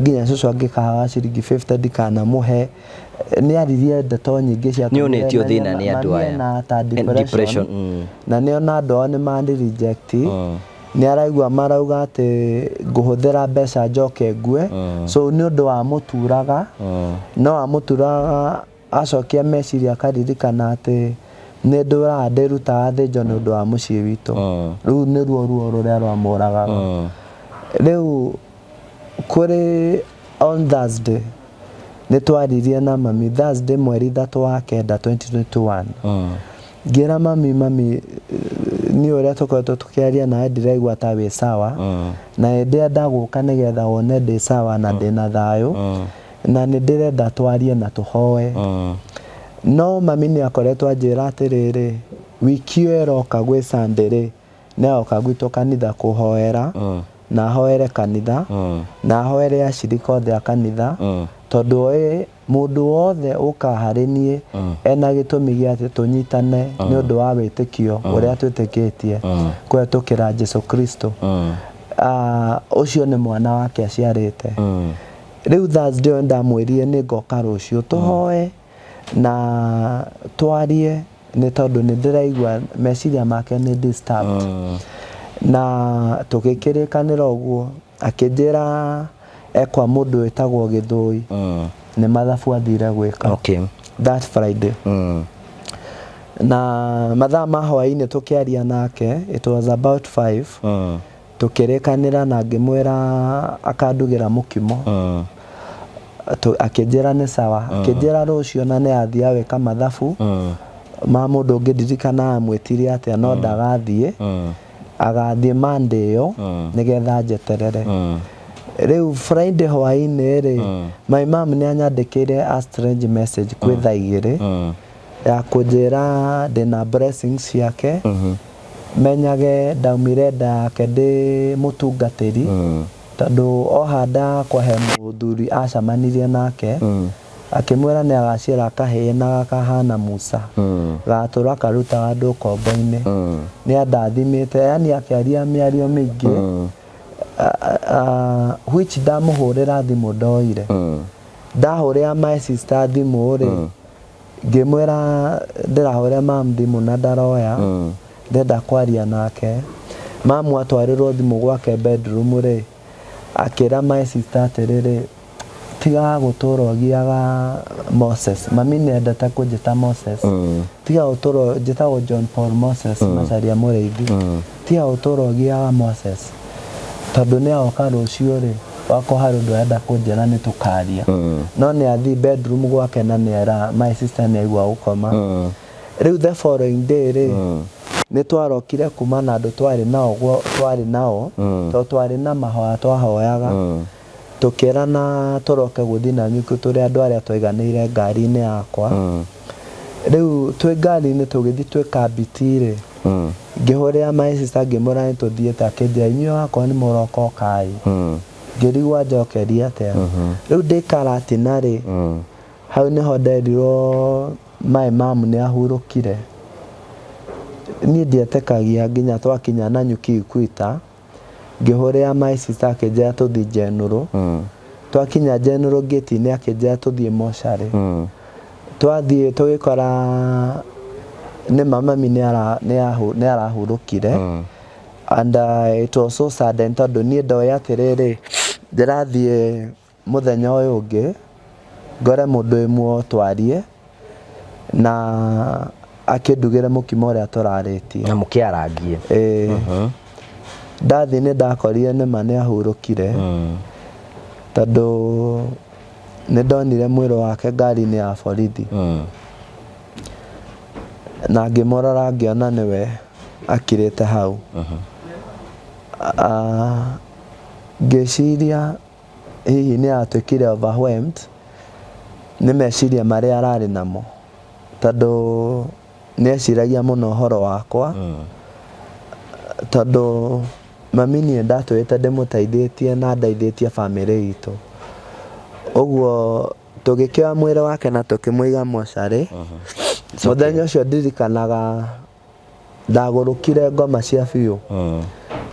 nginya cũcũ angĩkahaga ciringi 50 ndikanamũhe nĩ aririe ndeto nyingĩ cia nĩonetio thĩna nĩ andũ aya na ta depression na nĩ ona andũ ao nĩ mani reject nĩ araigua marauga atĩ ngũhũthĩra mbeca njoke ngue so nĩ ũndũ wa mũturaga no amũturaga acokia meciria akaririkana atĩ nĩ ndũraga ndĩrutaga thĩnjo nĩ ũndũ wa mũciĩ witũ rĩu nĩ ruo rũrĩa rwamũragaga rĩu kũrĩ on Thursday nĩ twaririe na mami Thursday mweri 3 wa kenda 2021 ngĩra mami niĩ ũrĩa tũkoretwo tũkĩaria nawe ndĩraigua ta wĩ sawa na ndĩrenda gũka nĩgetha wone ndĩ sawa na ndĩna thayũ na nĩ ndĩrenda twarie na tũhoe no mami nĩ akoretwo anjĩra atĩrĩrĩ wiki ĩyo ĩroka gwĩ Sunday rĩ nĩ agoka gwitũ kanitha kũhoera na hoere kanitha na hoere acirika othe a kanitha tondũ mũndũ wothe ũka harĩ niĩ ena gĩtũmi gĩa atĩ tũnyitane nĩ ũndũ wa wĩtĩkio ũrĩa twĩtĩkĩtie kũhetũkĩra Jesũ Kristo ũcio nĩ mwana wake aciarĩte rĩu Thursday ĩyo ndamwĩrire nĩ ngoka rũciũ tũhoe na twarie nĩ tondũ nĩ ndĩraigua meciria make nĩ disturbed na tũgĩkĩrĩkanĩra ũguo akĩnjĩra ekwa mundu etagwo Githui nĩ mathabu athire gwĩka that Friday na mathaa ma hwainĩ tũkĩaria nake it was about 5 tukĩrĩkanĩra na ngĩmwĩra akandugira mũkimo akĩnjĩra nĩ sawa akĩnjĩra rũciũ na nĩ athia weka mathabu ma mũndũ ũngĩndirikana amwĩtire atĩa no ndagathiĩ agathiĩ Monday ĩyo nĩgetha njeterere rĩu Friday hwainĩ rĩ my mom nĩ anyandĩkĩire a strange message kwĩ thaa 2 ya kũnjĩra ndĩna blessings ciake menyage ndaumire nda yake ndĩ mũtungatĩri tondũ ohanda kwahe mũthuri acamanirie nake akĩmwĩra nĩ agaciara kahĩĩ na gakahana Musa gatũra karutaga andũ kombo-inĩ nĩ andathimĩte yani akĩaria mĩario mĩingĩ which ndamũhũrĩra thimũ ndoire ndahũrĩra my sister thimũ rĩ ngĩmwĩra ndĩrahũrĩra mam thimũ na ndaroya ndenda kwaria nake mamu atwarĩrwo thimũ gwake bedroom rĩ akĩra my sister atĩrĩrĩ tiga gũtũra ũgiaga Moses mami nĩendete kũnjĩta Moses tiga gũtũra njĩtagwo John Paul Moses Macharia Mũrĩithi tiga gũtũra ũgiaga Moses tondũ nĩ agoka rũciũ rĩ wako harĩ ũndũ arenda kũnjĩra nĩ tũkaria no nĩ athi bedroom gwake na nĩera my sister nĩ aigua gũkoma rĩu the following day rĩ nĩ twarokire kuma na andũ twarĩ nao tondũ twarĩ na mahoya twahoyaga tũkĩrana tũroke gũthiĩ na nyuku tũrĩ andũ arĩa twaiganĩire ngari-inĩ yakwa rĩu twĩ ngari-inĩ tũgĩthiĩ twĩ Kabiti rĩ ngĩhũrĩra my sister ngĩmũra nĩ tũthiĩte akĩnjĩra inyuĩ wakwa nĩ mũroka kaĩ ngĩrigwo njokerie atĩa rĩu ndĩ Karatina rĩ hau nĩho nderirwo my mom nĩ ahurũkire niĩ ndietĩkagia nginya twakinya na nyuki Ikwita ngĩhũrĩra my sister akĩnjĩra tũthiĩ General twakinya General gate-inĩ akĩnjĩra tũthiĩ mocarĩ twathiĩ tũgĩkora nĩ mami nĩ arahurũkire and it was so sudden tondũ niĩ ndoĩ atĩrĩrĩ ndĩrathiĩ mũthenya ũyũ ũngĩ ngore mũndũ ĩmwe twarie na akĩndugĩre mũkimo ũrĩa tũrarĩtie na mũkĩarangie ndathi nĩ ndakorire nĩma nĩ ahurũkire tondũ nĩ ndonire mwĩrĩ wake ngari-inĩ ya borithi na ngĩmũrora ngĩona nĩwe akirĩte hau ngĩciria hihi nĩ atuĩkire overwhelmed nĩ meciria marĩa ararĩ namo tondũ nĩ eciragia mũno ũhoro wakwa tondũ mami niĩ ndatwĩte ndĩmũteithĩtie na ndeithĩtie family itũ ũguo tũgĩkĩoya mwĩrĩ wake na tũkĩmũiga mocarĩ mũthenya ũcio ndirikanaga ndagũrũkire ngoma cia biũ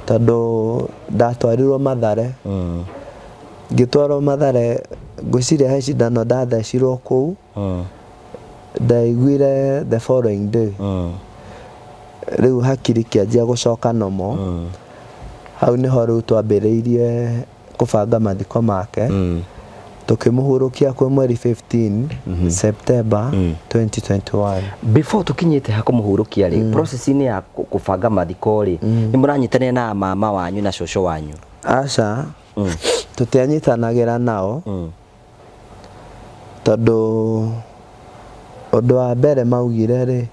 tondũ ndatwarirwo Mathare ngĩtwarwo Mathare ngwĩciria he cindano ndathecirwo kũu ndaiguire the following day rĩu hakiri kĩanjia gũcoka nomo hau nĩho rĩu twambĩrĩirie kũbanga mathiko make tukĩmũhurũkia kwĩ mweri 15 September 2021 before tukinyĩte ha kũmũhurũkia rĩ process-inĩ ya kũbanga mathiko rĩ nĩ mũranyitanĩra na mama wanyu na cũcũ wanyu aca tũtianyitanagĩra nao tondũ ũndũ wa mbere maugire rĩ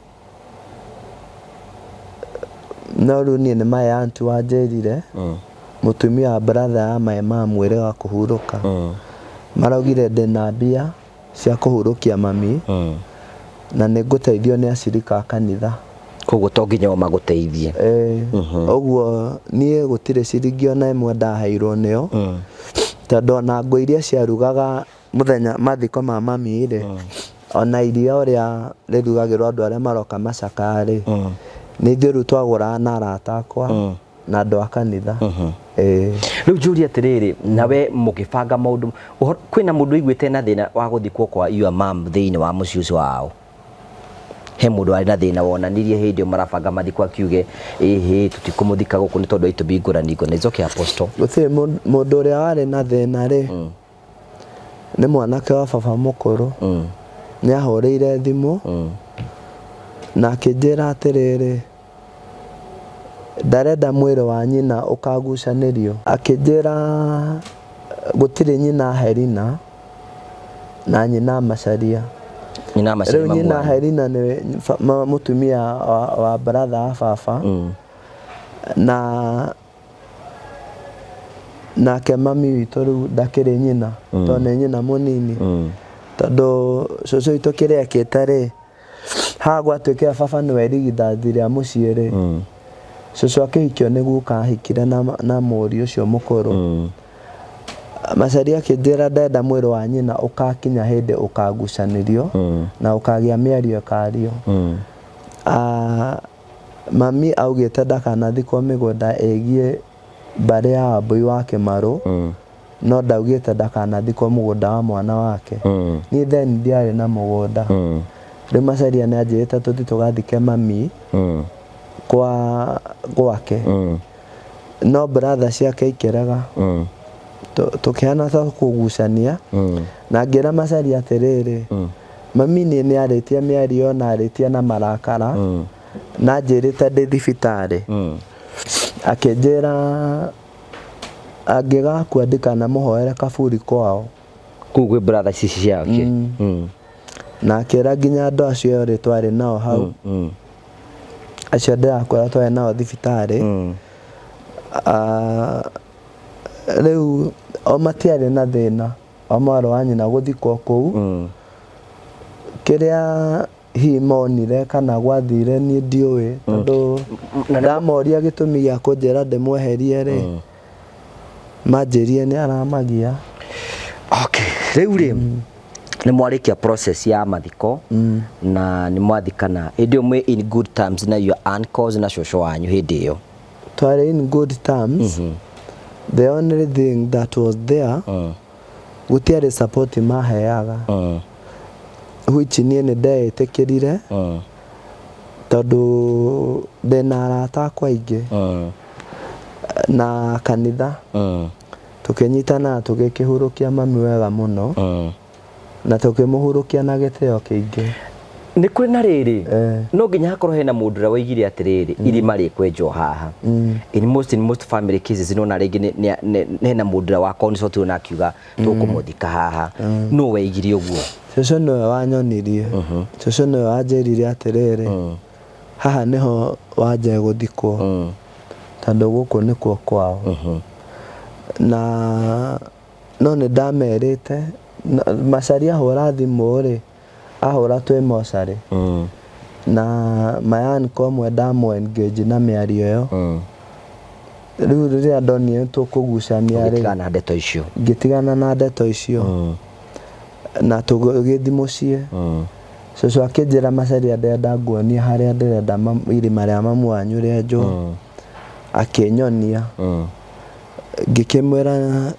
no rĩu niĩ nĩ my aunt wanjĩrire mũtumia wa brother ya my mom mwĩrĩ wa kũhurũka maraugire ndĩna mbia cia kũhurũkia mami na nĩ ngũteithio nĩ acirika a kanitha koguo to nginya o magũteithie ũguo niĩ gũtirĩ ciringi ona ĩmwe ndaheirwo nĩo tondũ ona ngũ iria ciarugaga mũthenya mathiko ma mami rĩ ona iria ũrĩa rĩrugagĩrwo andũ arĩa maroka macakarĩ nĩ ithuĩ rĩu twagũraga na arata akwa na andũ a kanitha rĩu njũria atĩrĩrĩ nawe mũgĩbanga maũndũ kwĩna mũndũ ũiguĩte na thĩna wa gũthikwo kwa your mom thĩinĩ wa mũciĩ ũcio wao he mundu ari na thina wonanirie hindi marabanga mathiko akiuge tutikumuthika guku ni tondu itu bingurani ngo nizoke apostle gutire mundu uria wari na thina ri ni mwanake wa baba mukuru ni ahoreire thimu na akijira atiriri ndarenda mwiri wa nyina ukagucanirio akijira gutire nyina Herina na nyina Macharia rĩu nyina Herina ni mutumia wa brother wa baba na ke mami witũ rĩu ndakĩrĩ nyina tondũ nĩ nyina mũnini tondũ cũcũ witũ kĩrĩa ekĩte rĩ haha gwatuĩkire baba nĩwe irigithathi rĩa mũciĩ rĩ cũcũ akĩhikio nĩ guka ahikire na mũriũ ũcio mũkũrũ Macharia akĩnjĩra ndenda mwĩrĩ wa nyina ũkakinya hĩndĩ ũkagucanĩrio na ũkagĩa mĩario ĩkario mami augĩte ndakanathikwo mĩgũnda ĩgiĩ mbarĩ ya Wambui wa Kĩmarũ no ndaugĩte ndakanathikwo mũgũnda wa mwana wake niĩ then ndiarĩ na mũgũnda rĩu Macharia nĩanjĩrĩte tũthiĩ tũgathike mami gwake no brother ciake ikĩrega tukihana ta kugucania na ngĩra Macharia atĩrĩrĩ mami nĩ arĩtie mĩario na arĩtie na marakara na njĩrĩte ndĩ thibitarĩ akĩnjĩra angĩgakua ndikanamũhoere kaburi kwao kũu gwĩ brother cici ciake na akĩra nginya andũ acio erĩ twarĩ nao hau acio ndĩrakora twarĩ nao thibitarĩ rĩu o matiarĩ na thĩna o mwarĩ wa nyina gũthikwo kũu kĩrĩa hihi monire kana gwathire niĩ ndiũĩ tondũ ndamoria gĩtũmi gĩa kũnjĩra ndĩmweherie rĩ manjĩrie nĩ aramagia rĩu rĩ nĩ mwarĩkia process ya mathiko na nĩ mwathikana hĩndĩ ĩyo mwĩ in good terms na your uncles na cũcũ wanyu hĩndĩ ĩyo twarĩ in good terms the only thing that was there gũtiarĩ support maheaga which niĩ nĩ ndeĩtĩkĩrire tondũ ndĩna arata akwa aingĩ na kanitha tũkĩnyitana tũgĩkĩhurũkia mami wega mũno na tũkĩmũhurũkia na gĩtĩo kĩingĩ nĩ kũrĩ na rĩrĩ no nginya hakorwo hena mũndũ ũrĩa waigire atĩrĩrĩ irima rĩkwenjwo haha in most family cases nona rĩngĩ hena mũndũ ũrĩa wa consult na akiuga tũkũmũthika haha no waigire ũguo cũcũ nĩwe wanyonirie cũcũ nĩwe wanjĩrire atĩrĩrĩ haha nĩho wanja gũthikwo tondũ gũkũ nĩkuo kwao na no nĩ ndamerĩte Macharia ahũra thimũ rĩ ahũra twĩ mocarĩ na mayani komwe ndamũ engage na mĩario ĩyo rĩu rĩrĩa ndonire tũkũgucania rĩ ngĩtigana na ndeto icio na tũgĩthiĩ mũciĩ cũcũ akĩnjĩra Macharia ndenda nguonie harĩa ndĩrenda irima rĩa mamu wanyu rĩenjwo akĩnyonia ngĩkĩmwĩra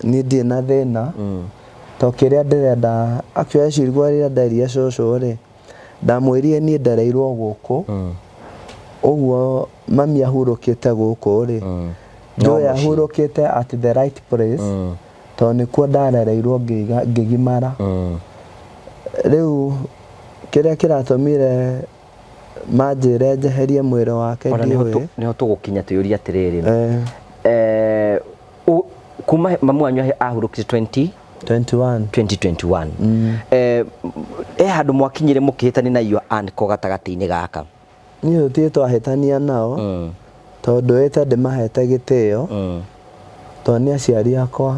niĩ ndirĩ na thĩna to kĩrĩa ndĩrenda akĩoya cirigwo rĩrĩa nderie cũcũ rĩ ndamwĩrire niĩ ndereirwo gũkũ ũguo mami ahurũkĩte gũkũ rĩ njoya ahurũkĩte at the right place to nĩkuo ndarereirwo ngĩgimara rĩu kĩrĩa kĩratũmire manjĩre njeherie mwĩrĩ wake ndiũĩ nĩho tũgũkinya tũyũrie atĩrĩrĩ kuma mamu wanyu ahurũkĩte 2021 handũ mwakinyire mũkĩhĩtania na iyo anko gatagatĩ-inĩ gaka niĩ tũtirĩ twahĩtania nao tondũ ĩte ndĩmahete gĩtĩo tondũ nĩ aciari akwa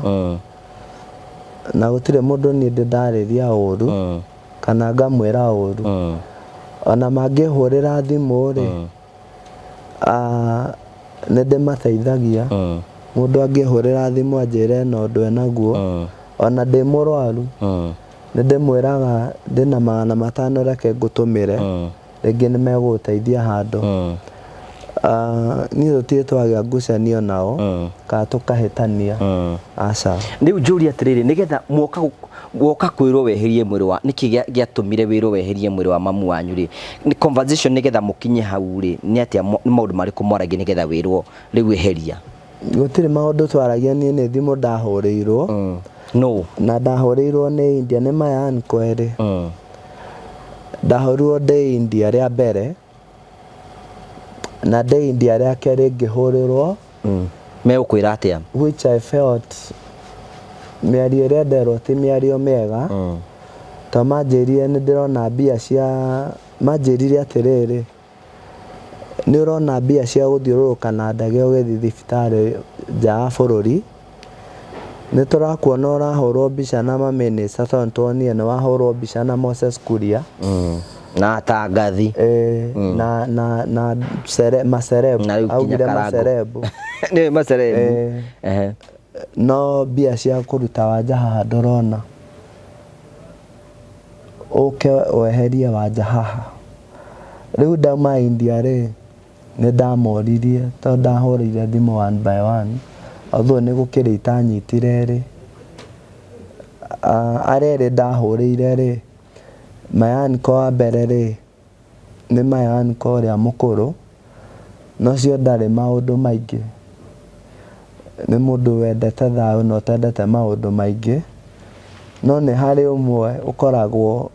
na gũtirĩ mũndũ niĩ ndarĩria ũru kana ngamwĩra ũru ona mangĩhũrĩra thimũ rĩ nĩ ndĩmateithagia mũndũ angĩhũrĩra thimũ anjĩre na ũndũ enaguo ona ndĩ mũrwaru nĩ ndĩmwĩraga ndĩna 500 reke ngũtũmĩre rĩngĩ nĩ megũgũteithia handũ niĩ tũtirĩ twagĩa ngucanio nao kana tũkahĩtania aca rĩu njũria atĩrĩrĩ nĩgetha muoka woka kwirwo weherie mwiri wa niki giatumire wirwo weherie mwiri wa mamu wanyu ri ni conversation nigetha mukinye hau ri ni atia ni maundu mariku moragie nigetha wirwo riu eheria gutire maundu twaragia ni thimu ndahurirwo no na ndahurirwo ni India ni mayan kwere ndahurirwo de India ria mbere na de India ria keri ngihurirwo me ukwira atia which I felt miario ĩrĩa nderwo ti mĩario mĩega to manjĩrire nĩ ndĩrona mbia cia manjĩrire atĩrĩrĩ nĩ ũrona mbia cia gũthiũrũrũka na ndege ũgĩthiĩ thibitarĩ nja wa bũrũri nĩ tũrakuona ũrahũrwo mbica na mamĩnĩsta tondũ tuonire nĩ wahũrwo mbica na Moses Kuria na tangathi na macerebu augire macerebu nĩ macerebu no mbia cia kũruta wanja haha ndũrona ũke weherie wanja haha rĩu ndauma India rĩ nĩ ndamoririe tondũ ndahũrĩire thimũ one by one although nĩ gũkĩrĩ itanyitire rĩ arĩa erĩ ndahũrĩire rĩ mayanko wa mbere rĩ nĩ mayanko ũrĩa mũkũrũ nocio ndarĩ maũndũ maingĩ nĩ mũndũ wendete thayũ na ũtendete maũndũ maingĩ no nĩ harĩ ũmwe ũkoragwo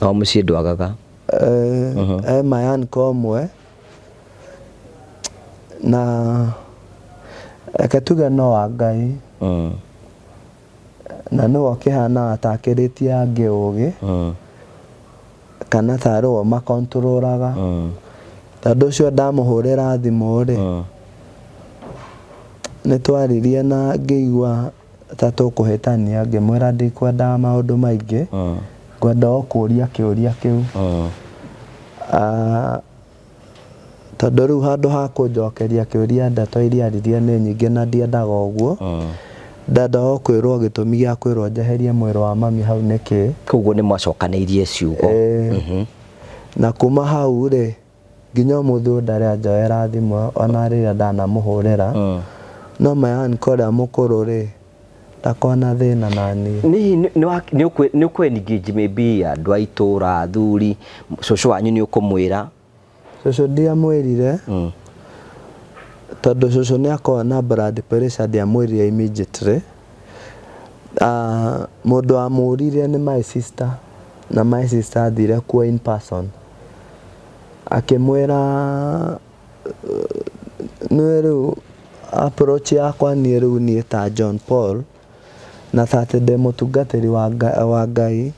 o mũciĩ ndwagaga mayanko ũmwe na reke tuge no wa Ngai na nĩwe ũkĩhana atakĩrĩtie angĩ ũgĩ kana tarĩ o makontrolaga tondũ ũcio ndamũhũrĩra thimũ rĩ nĩ twaririe na ngĩigua ta tũkũhĩtania ngĩmwĩra ndikwendaga maũndũ maingĩ ngwenda o kũũria kĩũria kĩu tondũ rĩu handũ ha kũnjokeria kĩũria ndeto iria aririe nĩ nyingĩ na ndiendaga ũguo ndenda o kwĩrwo gĩtũmi gĩa kwĩrwo njeherie mwĩrĩ wa mami hau nĩkĩ koguo nĩ mwacokanĩirie ciugo na kuma hau rĩ nginya ũmũthĩ ndarĩ anjoera thimũ ona rĩrĩa ndanamũhũrĩra no mayanko ũrĩa mũkũrũ rĩ ndakona thĩna naniĩ nĩ ũkũ-engage maybe andũ a itũra athuri cũcũ wanyu nĩ ũkũmwĩra cũcũ ndiamwĩrire tondũ cũcũ nĩ akoragwo na blood pressure ndiamwĩrire immediately mũndũ wamũrire nĩ my sister na my sister athire kuo in person akĩmwĩra nĩ rĩu approach yakwa niĩ rĩu niĩ ta John Paul na atĩ ndĩ mũtungatĩri wa Ngai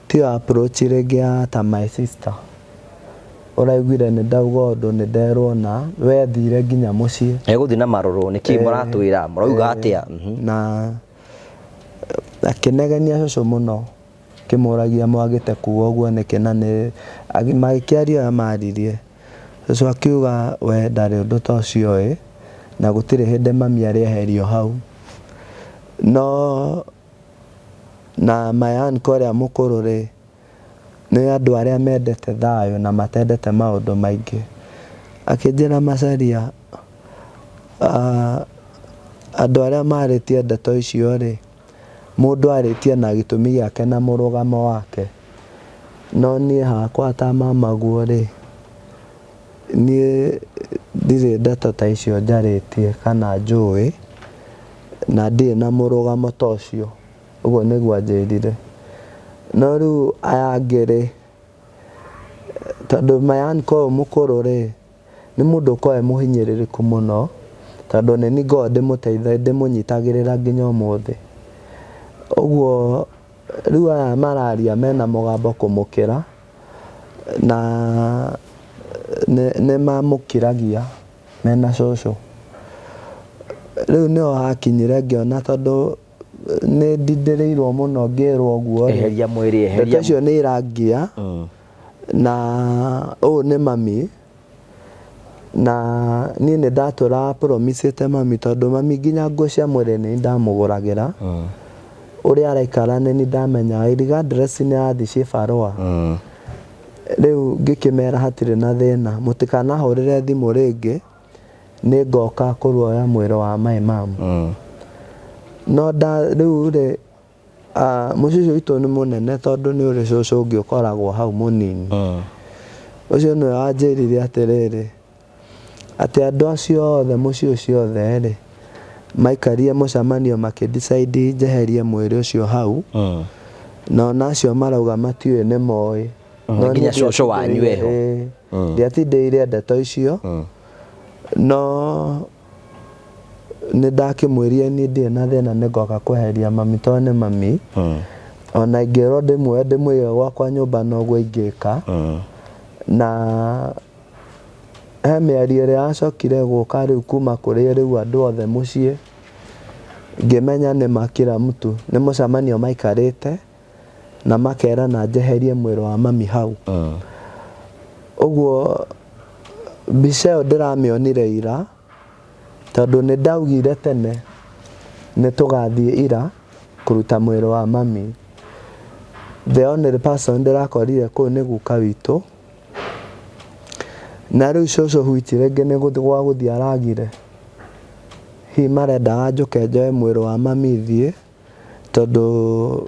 tiyo approach rĩngĩ ta my sister ũraiguire nĩ ndauga ũndũ nĩ nderwo na we thire nginya mũciĩ egũthiĩ na marũrũ nĩkĩ mũratwĩra mũrauga atĩa na akĩnegenia cũcũ mũno kĩmũragia mwagĩte kuga ũguo nĩkĩ na nĩ magĩkĩaria ũrĩa maririe cũcũ akiuga we ndarĩ ũndũ ta ũcio na gũtirĩ hĩndĩ mami arĩeherio hau no na mayanko ũrĩa mũkũrũ rĩ nĩ andũ arĩa mendete thayũ na matendete maũndũ maingĩ akĩnjĩra Macharia andũ arĩa marĩtie ndeto icio rĩ mũndũ arĩtie na gĩtũmi gĩake na mũrũgamo wake no niĩ hakwa ta mamaguo rĩ niĩ ndirĩ ndeto ta icio njarĩtie kana njũĩ na ndirĩ na mũrũgamo ta ũcio ũguo nĩguo anjĩrire no rĩu aya angĩ rĩ tondũ mayanko ũyũ mũkũrũ rĩ nĩ mũndũ ũkoragwo mũhinyĩrĩrĩku mũno tondũ nĩ ni ngoragwo ndĩmũteithagia ndĩmũnyitagĩrĩra nginya ũmũthĩ ũguo rĩu aya mararia mena mũgambo kũmũkĩra na nĩ mamũkĩragia mena cũcũ rĩu nĩho hakinyire ngĩona tondũ nĩ ndindĩrĩirwo mũno ngĩrwo ũguo eheria mwĩrĩ eheria ndeto icio nĩ irangia na ũũ nĩ mami na niĩ nĩ ndatũra promisĩte mami tondũ mami nginya nguo cia mwĩrĩ nĩ ndamũgũragĩra ũrĩa araikara nĩ ndamenya regardless nĩ arathiĩ cibarũa rĩu ngĩkĩmera hatirĩ na thĩna mũtikanahũrĩre thimũ rĩngĩ nĩ ngoka kũruoya mwĩrĩ wa my mom no rĩu rĩ mucicio witũ nĩ mũnene tondũ nĩ ũrĩ cũcũ ũngĩ ũkoragwo hau mũnini. Ũcio nĩwe wanjĩrire atĩrĩrĩ, atĩ andũ acio othe mũciĩ ũcio othe rĩ maikarire mũcemanio makĩdecide njeherie mwĩrĩ ũcio hau, na ona acio marauga matiũĩ nĩ moĩ. Nginya cũcũ wanyu eho. Ndiatindĩire ndeto icio, no nĩ ndakĩmwĩrire niĩ ndirĩ na thĩna nĩngoka kweheria mami tondũ nĩ mami, ona ingĩrwo ndĩmũige gwakwa nyũmba noguo ingĩka. Na he mĩario ĩrĩa yacokire gũka rĩu kuma kũrĩ rĩu andũ othe mũciĩ, ngĩmenya nĩma kila mtu nĩ mũcemanio maikarĩte na makerana njeherie mwĩrĩ wa mami hau. Ũguo mbica ĩyo ndĩramĩonire ira tondũ nĩ ndaugire tene nĩ tũgathiĩ ira kũruta mwĩrĩ wa mami. The only person ndĩrakorire kũu nĩ guka witũ, na rĩu cũcũ huiti rĩngĩ nĩ gwa gũthiĩ aragire, hihi marendaga njũke njoe mwĩrĩ wa mami thiĩ tondũ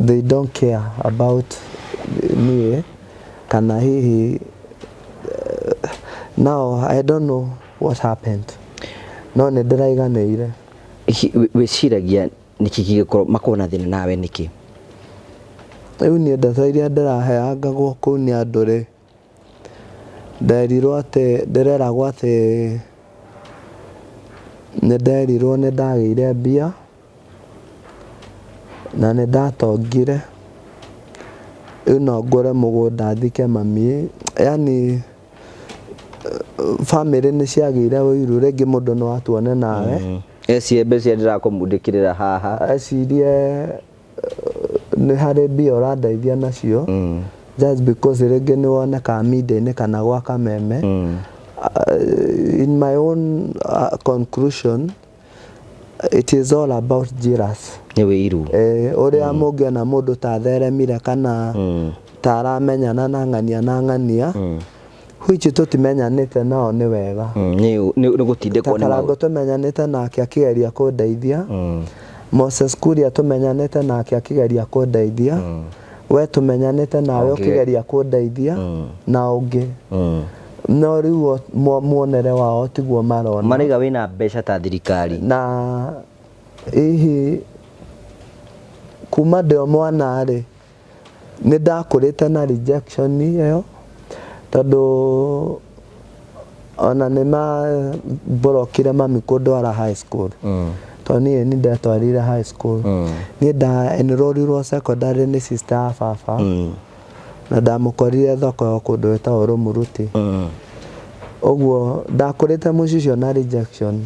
they don't care about niĩ kana hihi now I don't know what happened, no nĩ ndĩraiganĩire. Wĩciragia nĩkĩ kĩngĩkorwo makorwo na thĩna nawe nĩkĩ? Rĩu niĩ ndeto iria ndĩraheangagwo kũu nĩ andũ rĩ, nderirwo atĩ ndĩreragwo atĩ nĩ nderirwo nĩ ndagĩire mbia na nĩ ndatongire, rĩu no ngũre mũgũnda thike mami. Yani family nĩ ciagĩire ũiru, rĩngĩ mũndũ no atuone nawe ciembe cia ndĩrakũmundĩkĩrĩra haha ecirie nĩ harĩ mbia ũrandeithia nacio just because rĩngĩ nĩ woneka media-inĩ kana gwa kameme. In my own conclusion, it is all about jealous. Nĩ wĩiru. Ũrĩa mũngĩona mũndũ ta theremire kana ta aramenyana na ng'ania which tũtimenyanĩte nao nĩ wega. Nĩ gũtindĩkwo nĩ Karango tũmenyanĩte nake akĩgeria kũndeithia, Moses Kuria tũmenyanĩte nake akĩgeria kũndeithia, we tũmenyanĩte nawe ũkĩgeria kũndeithia na ũngĩ. No rĩu muonere wao tiguo marona. Maraiga wĩna mbeca ta thirikari. Na hihi kuma ndĩ o mwana rĩ nĩ ndakũrĩte na rejection ĩyo tondũ ona nĩ maborokire mami kũndwara high school. Tondũ niĩ nĩ ndetwarire high school. Niĩ enrolirwo secondary nĩ sister ya baba na ndamũkorire thoko ya kũndũ wĩtagwo Rũmuruti. Ũguo ndakũrĩte mũciĩ ũcio na rejection.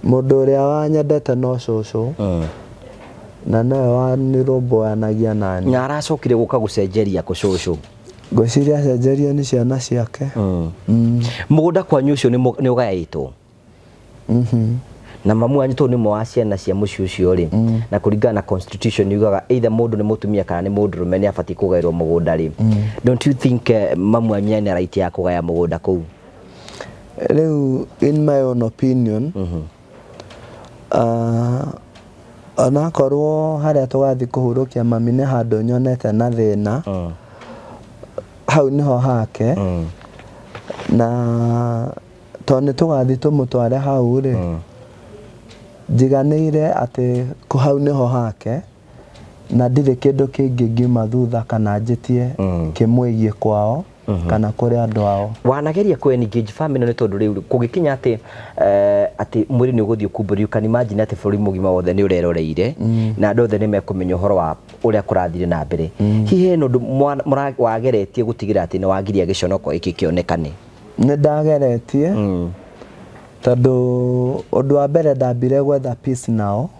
Mũndũ ũrĩa wanyendete no cũcũ na nowe wanĩrũmbũyanagia nani. Na aracokire gũka gũcenjeria kũ cũcũ? Ngwĩciria acenjerio nĩ ciana ciake. Mũgũnda kwanyu ũcio nĩ ũgaĩtwo? Na mamu wanyu tondũ nĩmo wa ciana cia mũciĩ ũcio rĩ, na kũringana na constitution yugaga either mũndũ nĩ mũtumia kana nĩ mũndũrũme nĩ abatiĩ kũgaĩrwo mũgũnda rĩ, don't you think mamu wanyu ena right ya kũgaya mũgũnda kũu? Rĩu in my own opinion, onakorwo harĩa tũgathiĩ kũhurũkia mami nĩ handũ nyonete na thĩna, hau nĩho hake, na tondũ nĩ tũgathiĩ tũmũtware hau rĩ, njiganĩire atĩ hau nĩho hake na ndirĩ kĩndũ kĩngĩ ngiuma thutha kana njĩtie kĩmwĩgie kwao kana kũrĩ andũ ao. Wanageria kũ engage family nĩ tondũ rĩu kũngĩkinya atĩ mwĩrĩ nĩ ũgũthiĩ ũkumbũrio, you can imagine atĩ bũrũri mũgima wothe nĩ ũreroreire na andũ othe nĩ mekũmenya ũhoro wa ũrĩa kũrathire na mbere. Hihi hena ũndũ wageretie gũtigĩra atĩ nĩ wagiria gĩconoko gĩkĩ kĩonekane? Nĩ ndageretie tondũ ũndũ wa mbere ndambire gwetha peace nao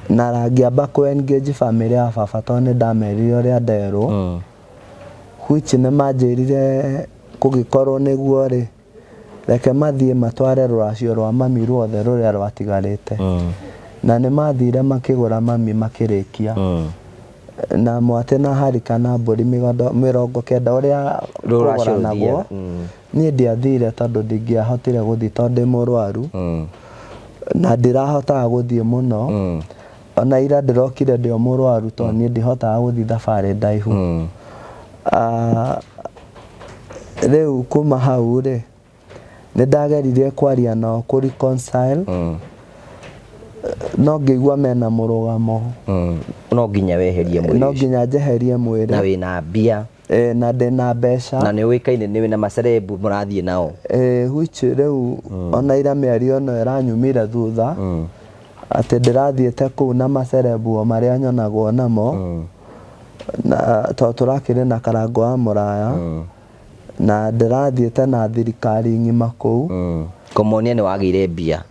na ngĩamba kũ engage family ya baba tondũ nĩ ndamerire ũrĩa nderwo, which nĩ manjĩrire kũngĩkorwo nĩguo rĩ reke mathiĩ matware rũracio rwa mami ruothe rũrĩa rwatigarĩte. Na nĩ mathire makĩgũra mami makĩrĩkia na mwatĩ na harika na mbũri 90 ũrĩa rũgũranagwo. Niĩ ndiathire tondũ ndingĩahotire gũthiĩ tondũ ndĩ mũrwaru na ndirahotaga gũthiĩ mũno, ona ira ndĩrokire ndĩ mũrwaru tondũ niĩ ndihotaga gũthiĩ thabarĩ ndaihu. Rĩu kuma hau rĩ nĩ ndageririe kwaria nao kũ reconcile, no ngĩigua mena mũrũgamo. No nginya weherie mwĩrĩ, no nginya njeherie mwĩrĩ, na wĩna mbia na ndĩna mbeca, na nĩ ũĩkaine nĩ wĩna macerebu mũrathiĩ nao. Which rĩu ona ira mĩario ĩno ĩranyumire thutha atĩ ndĩrathiĩte kũu na macerebu o marĩa nyonagwo namo, na tondũ tũrakĩrĩ na Karango wa Mũraya, na ndĩrathiĩte na thirikari ng'ima kũu kũmonia nĩ wagĩire mbia.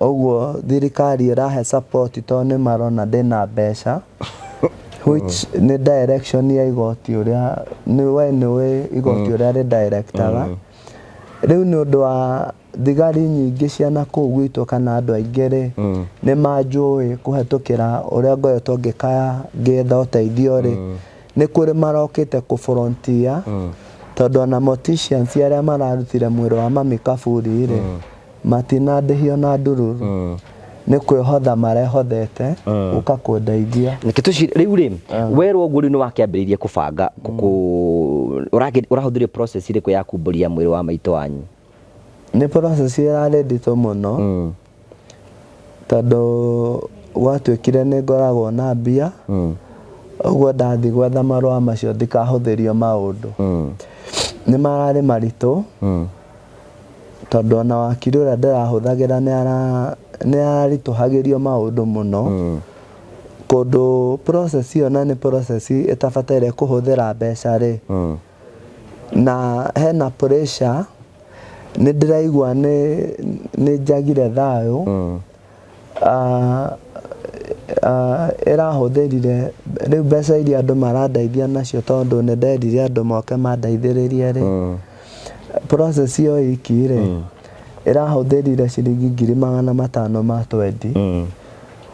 Ũguo thirikari ĩrahe support tondũ nĩ marona ndĩna mbeca, which nĩ direction ya igoti ũrĩa nĩwe igoti ũrĩa rĩ directaga. Rĩu nĩ ũndũ wa thigari nyingĩ cia nakũu gwitũ kana andũ aingĩ rĩ nĩ manjũĩ kũhetũkĩra ũrĩa ngoretwo ngĩkaya ngĩetha ũteithio rĩ, nĩ kũrĩ marokĩte kũ-volunteer, tondũ ona morticians arĩa mararutire mwĩrĩ wa mami Kaburi rĩ matinandĩhio na ndururu, nĩ kwĩhotha marehothete gũka kũndeithia. Rĩu rĩ werwo ũguo rĩu nĩ wakĩambĩrĩirie kũbanga ũrahũthĩrire process ĩrĩkũ ya kumbũria mwĩrĩ wa maitũ wanyu? Nĩ process ĩrarĩ nditũ mũno tondũ gwatuĩkire nĩ ngoragwo na mbia, ũguo ndathiĩ gwetha marũa macio ndikahũthĩrio maũndũ. Nĩ mararĩ maritũ tondũ ona wakiri ũrĩa ndĩrahũthagĩra nĩ araritũhagĩrio maũndũ mũno, kũndũ process ĩyo na nĩ process ĩtabataire kũhũthĩra mbeca rĩ, na hena pressure. Nĩ ndĩraigua nĩ njagire thayũ ĩrahũthĩrire rĩu mbeca iria andũ marandeithia nacio, tondũ nĩ nderire andũ moke mandeithĩrĩrie rĩ, process ĩyo iki rĩ ĩrahũthĩrire ciringi 520,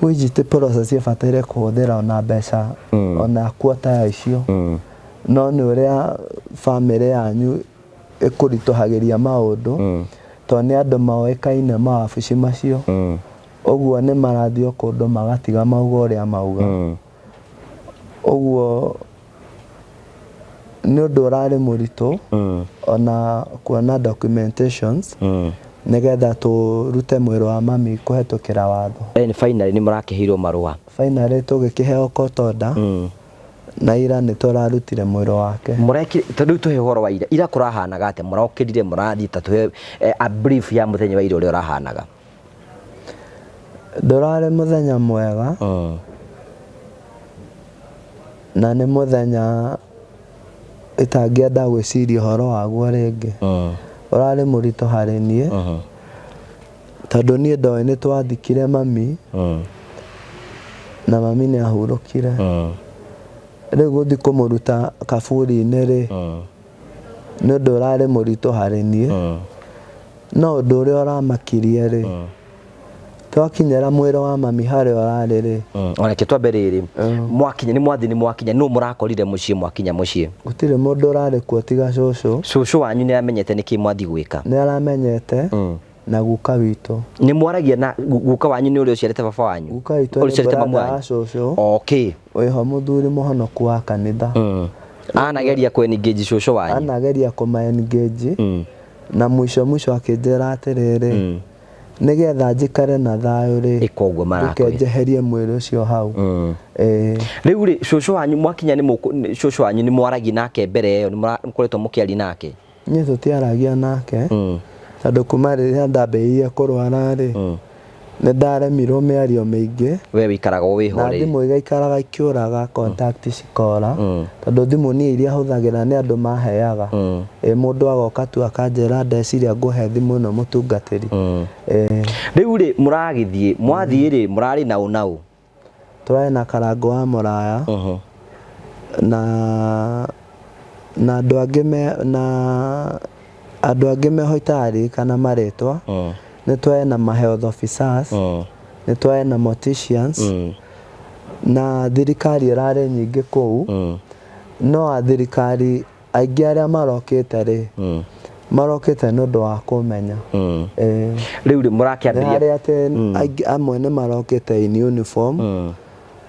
which ti process ĩbataire kũhũthĩra ona mbeca ona quarter ya icio, no nĩ ũrĩa family yanyu ĩkũritũhagĩria maũndũ tondũ nĩ andũ moĩkaine mawabici macio, ũguo nĩ marathiĩ kũndũ magatiga mauga ũrĩa mauga. Ũguo nĩ ũndũ ũrarĩ mũritũ ona kuona documentations nĩgetha tũrute mwĩrĩ wa mami kũhetũkĩra watho. Finally nĩ mũrakĩheirwo marũa? Finally tũgĩkĩheo court order na ira nĩ tũrarutire mwĩrĩ wake. Tondũ tũhe ũhoro wa ira kũrahanaga atĩa? Mũrokĩrire mũrathiĩ ta tũhe a brief ya mũthenya wa ira ũrĩa ũrahanaga. Ndũrarĩ mũthenya mwega na nĩ mũthenya itangĩenda gwĩciria ũhoro waguo rĩngĩ. Ũrarĩ mũritũ harĩ niĩ tondũ niĩ ndoĩ nĩ twathikire mami na mami nĩ ahurũkire. Rĩu gũthiĩ kũmũruta kaburi-inĩ rĩ nĩ ũndũ ũrarĩ mũritũ harĩ niĩ, no ũndũ ũrĩa ũramakirie rĩ twakinyĩra mwĩrĩ wa mami harĩa ũrarĩ rĩ, reke twambe rĩrĩ, mwakinya nĩ mwathi nĩ mwakinya nũ mũrakorire mũciĩ mwakinya mũciĩ? Gũtirĩ mũndũ ũrarĩ kuo tiga cũcũ. Cũcũ wanyu nĩ amenyete nĩkĩ mwathi gwĩka? Nĩ aramenyete na guka witũ. Nĩ mwaragia na guka wanyu nĩ ũrĩa ũciarĩte baba wanyu? Guka witũ nĩ brother wa cũcũ. Okay. Wĩho mũthuri mũhonoku wa kanitha. Anageria kũ-engage cũcũ wanyu? Anageria kũma-engage na mũico akĩnjĩra atĩrĩrĩ, nĩgetha njikare na thayũ rĩ ndũkenjeherie mwĩrĩ ũcio hau. Rĩu rĩ cũcũ wanyu mwakinya cũcũ wanyu nĩ mwaragia nake mbere ĩyo? Nĩ mũkoretwo mũkĩaria nake? Niĩ tũtiaragia nake tondũ kuma rĩrĩa ndambĩrĩirie kũrwara rĩ nĩ ndaremirwo mĩario mĩingĩ. We wĩikaraga wĩhoreri? Na thimũ igaikaraga ikĩũraga, contact cikora, tondũ thimũ niĩ iria hũthagĩra nĩ andũ maheaga. Mũndũ agoka tu akanjĩra ndeciria ngũhe thimũ ĩno mũtungatĩri. Rĩu rĩ mũragĩthiĩ mwathiĩ rĩ mũrarĩ naũ naũ? Tũrarĩ na Karango wa Mũraya na andũ angĩ meho itararikana marĩtwa. Nĩ twarĩ na health officers, nĩ twarĩ na morticians na thirikari ĩrarĩ nyingĩ kũu, no thirikari aingĩ arĩa marokĩte rĩ marokite no ndo wa kumenya riu ri murakiambiria hari ate amwe ne marokite in uniform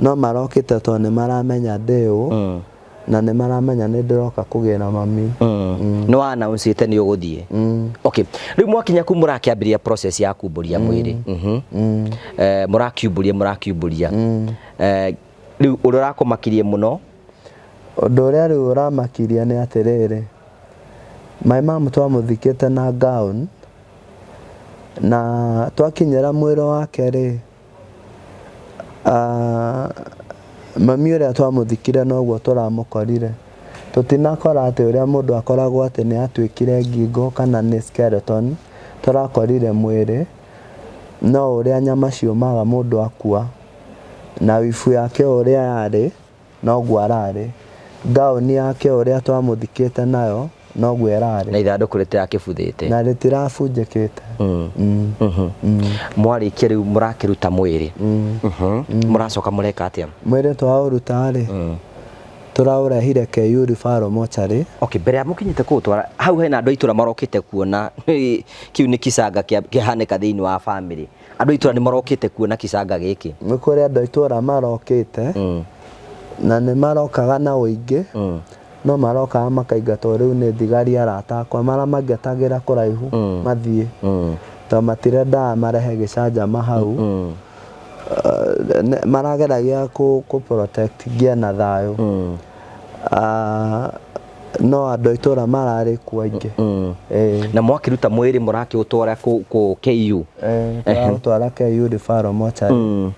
no marokite to ne maramenya ndeo na ne maramenya ne ndiroka kugira mami no announce ite ni uguthie okay riu mwakinya ku murakiambiria process ya kumburia mwiri murakiumburia riu urakomakirie muno undu uria riu uramakiria ni atiriri my mom twamuthikite na gown na twakinyira mwiro wake ri mami uria twamuthikire noguo turamukorire tutinakora ati uria mundu akoragwo ati ni atwikire ngingo kana ni skeleton turakorire mwiri no uria nyama ciumaga mundu akua na wifu yake uria yari noguo arari gown yake uria twamuthikite nayo noguo erari na ithanduku ritirakibuthite na ritirabunjikite mwarikia riu murakiruta mwiri muracoka mureka atia mwiri twauruta ri turaurehire KU referral mortuary okay mbere ya mukinyite kutwara hau hena andu aitura marokite kuona kiu ni kisanga kihanika thiini wa family andu aitura ni marokite kuona kisanga giki ni kuri andu aitura marokite na ni marokaga na uingi no maroka makaingatwo riu ni thigari arata kwa mara mangetagira kuraihu mathie to matirenda marehe gicanja hau marageragia ku protect gia na thayo no andu itura marari kuaingi na mwakiruta mwiri muraki utwara ku KU utwara KU referral mortuary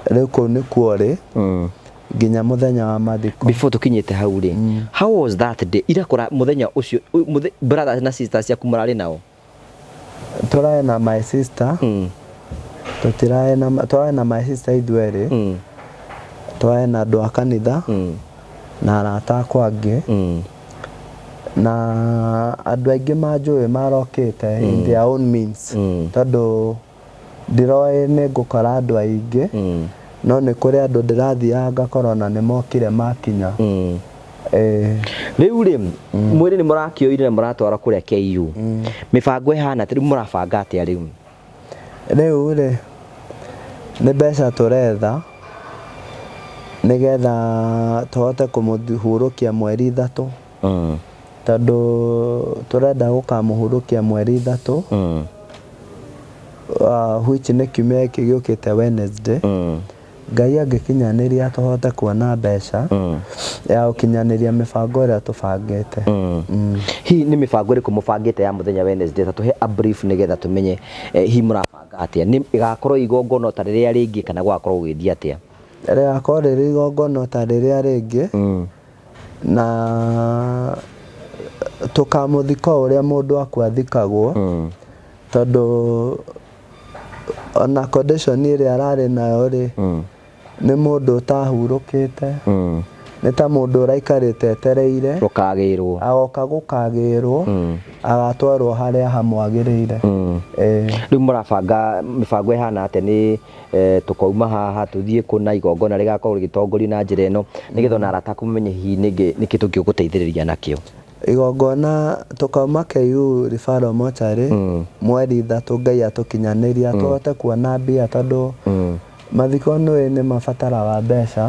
riu ku ni kuori ginya muthenya wa mathiko before tukinyite hau ri how was that day irakora muthenya ucio brothers na sisters yaku marari nao turae na my sister turae na my sister idwere turae na andu a kanitha na arata akwa angi na andu aingi manjui marokite in their own means tondu ndiroe ni ngukora andu aingi no ni kuri andu ndirathiaga ngakorwo na ni mokire makinya riu ri mwiri ni murakioire na muratwara kuria KU mibango ihana tiri murabanga atia riu ri ni mbeca turetha nigetha tuhote kumuhurukia mweri 3 tondu turenda gukamuhurukia mweri 3 which ni kiumia kigiukite Wednesday Ngai angikinyaniria tuhote kuona mbeca ya ukinyaniria mibango ira tubangite hi ni mibango iriku mubangite ya muthenya Wednesday tuhe a brief nigetha tumenye hi murabanga atia ni igakorwo igongona ta riria ringi kana gwakorwo gugithia atia rigakorwo riri igongona ta riria ringi na tukamuthika uria mundu akwathikagwo tondu ona condition iria arari nayo ri ni mundu utahurukite ni ta mundu uraikarite etereire gukagirwo agoka gukagirwo agatwarwo haria hamwagirire riu murabanga mibango ihana ate ni tukauma haha tuthie kuna igongona rigakorwo rigitongorio na njira ino nigetha na arata kumenye hi niki tungiguteithiriria nakio igongona tukauma KU referral mortuary mweri 3 Ngai atukinyaniria tuhote kuona mbia tondu mathiko ni mabataraga mbeca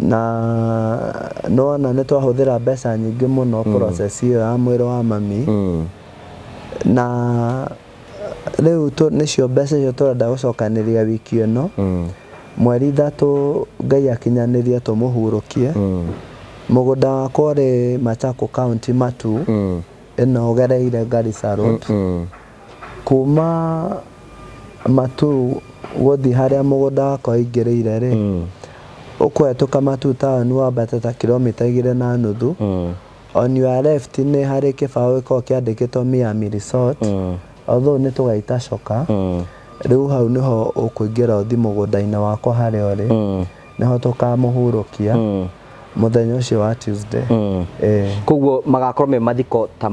na nona ni twahuthira mbeca nyingi muno process iyo ya mwiri wa mami na riu nicio mbeca icio turenda gucokaniria wiki ino mweri 3 Ngai akinyaniria tumuhurukie mugunda wakwa ri Machako County Matu ino ugereire Garissa Road kuma Matu guthi haria mugunda wakwa ingiriire ri ukwetuka Matu town wambate ta kilomita 2.5 on your left ni hari kibao giko kiandikitwo Miami Resort although ni tugaita coka riu hau niho ukuingira uthi mugunda-ini wakwa haria uri niho tukamuhurukia muthenya ucio wa Tuesday koguo magakorwo me mathiko ta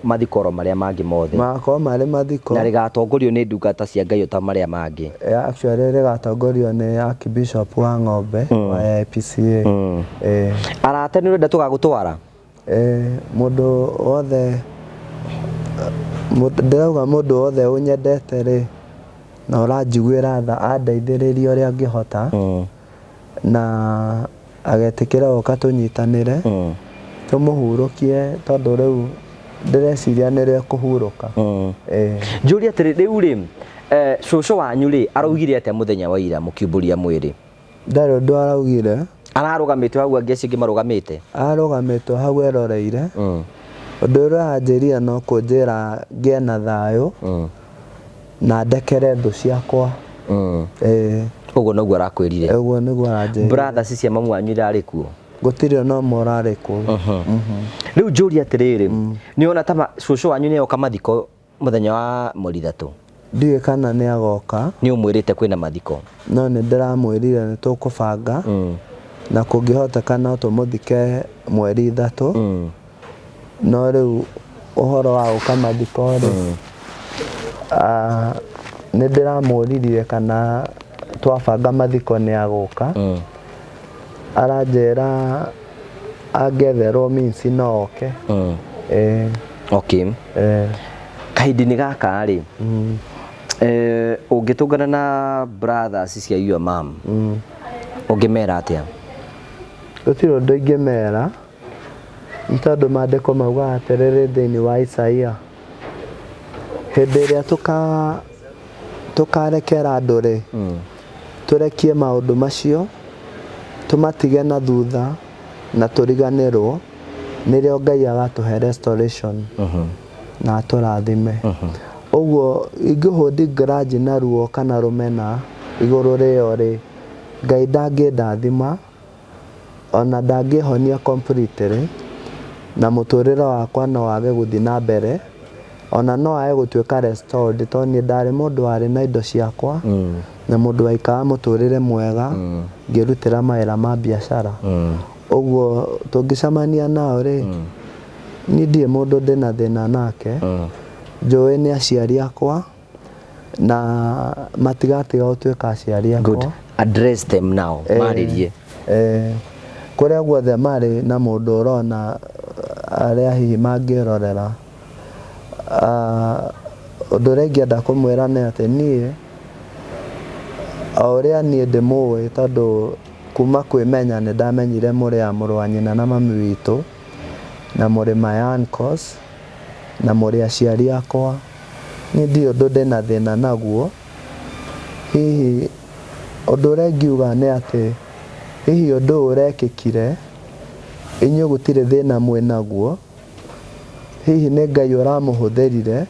mathikoro maria mangi mothe magakorwo mari mathiko na rigatongorio ni ndungata cia Ngai ta maria mangi actually rigatongorio ni Archbishop wa Ng'ombe wa PCA arata ni urenda tugagutwara Mundu wothe ndirauga mundu wothe unyendete ri na uranjiguira tha andeithĩrĩrie ũrĩa angĩhota na agetikira oka tunyitanire tumuhurukie tondu riu ndireciria nĩrĩo kũhurũka. Njũria atĩrĩ rĩu rĩ cũcũ wanyu rĩ araugire atĩa mũthenya wa ira mũkiumbũria mwĩrĩ? Ndarĩ ũndũ araugire. Ararũgamĩte hau angĩ acio angĩ marũgamĩte? Arũgamĩte hau eroreire. Ũndũ ũrĩa aranjĩrire no kũnjĩra ngĩe na thayũ na ndekere thũ ciakwa. Ũguo noguo arakwĩrire? Ũguo nĩguo aranjĩrire. Brothers cia mamu wanyu irarĩ kuo? Gũtirĩ no morarĩ kuo. Rĩu njũria atĩrĩrĩ nĩona ta cũcũ wanyu nĩoka mathiko mũthenya wa mweri 3? Ndiũĩ kana nĩ agoka. Nĩ ũmwĩrĩte kwĩna mathiko? No nĩ ndĩramwĩrire nĩ tũkũbanga na kũngĩhoteka no tũmũthike mweri 3. No rĩu ũhoro wa gũka mathiko rĩ nĩ ndĩramũririe kana twabanga mathiko nĩ agũka. Aranjĩra angetherwo means no oke. Okay. Kahinda-inĩ gaka rĩ ũngĩtũngana na brothers cia your mom ũngĩmera atĩa? Gũtirĩ ũndũ ingĩmera nĩ tondũ maandĩko maugaga atĩrĩrĩ thĩinĩ wa Isaia, hĩndĩ ĩrĩa tũkarekera andũ rĩ tũrekie maũndũ macio tũmatige na thutha na tũriganĩrwo nĩrĩo Ngai agatũhe restoration na atũrathime. Ũguo ingĩhũndi grudge na ruo kana rũmena igũrũ rĩyo rĩ Ngai ndangĩndathima ona ndangĩhonia completely na mũtũrĩre wakwa no wage gũthiĩ na mbere ona no age gũtuĩka restored tondũ niĩ ndarĩ mũndũ warĩ na indo ciakwa na mũndũ waikaga mũtũrĩre mwega ngĩrutĩra mawĩra ma biacara. Ũguo tũngĩcemania nao rĩ niĩ ndirĩ mũndũ ndĩna thĩna nake. Njũĩ nĩ aciari akwa na matigatiga gũtuĩka aciari akwa. Good. Address them now. Marĩrie. Kũrĩa guothe marĩ na mũndũ ũrona arĩa hihi mangĩrorera. Ũndũ ũrĩa ingĩenda kũmwĩra nĩ atĩ niĩ o ũrĩa niĩ ndĩmũĩ tondũ kuma kwĩmenya nĩ ndamenyire mũrĩ a mũrũ wa nyina na mami witũ na mũrĩ my uncles na mũrĩ aciari akwa. Niĩ ndirĩ ũndũ ndĩna thĩna naguo. Hihi ũndũ ũrĩa ingiuga nĩ atĩ hihi ũndũ ũrekĩkire inyuĩ gũtirĩ thĩna mwĩ naguo. Hihi nĩ Ngai ũramũhũthĩrire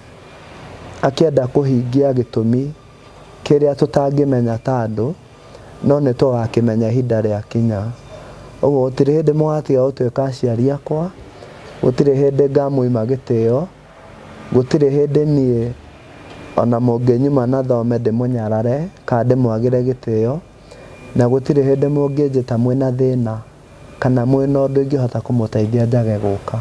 akĩenda kũhingia gĩtũmi kĩrĩa tũtangĩmenya ta andũ no nĩ tũgakĩmenya ihinda rĩakinya. Ũguo gũtirĩ hĩndĩ mũgatiga gũtuĩka aciari akwa, gũtirĩ hĩndĩ ngamũima gĩtĩo, gũtirĩ hĩndĩ niĩ ona mũngĩnyuma na thome ndĩmũnyarare kana ndĩmwagĩre gĩtĩo, na gũtirĩ hĩndĩ mũngĩnjĩta mwĩna thĩna kana mwĩna ũndũ ingĩhota kũmũteithia njage gũka.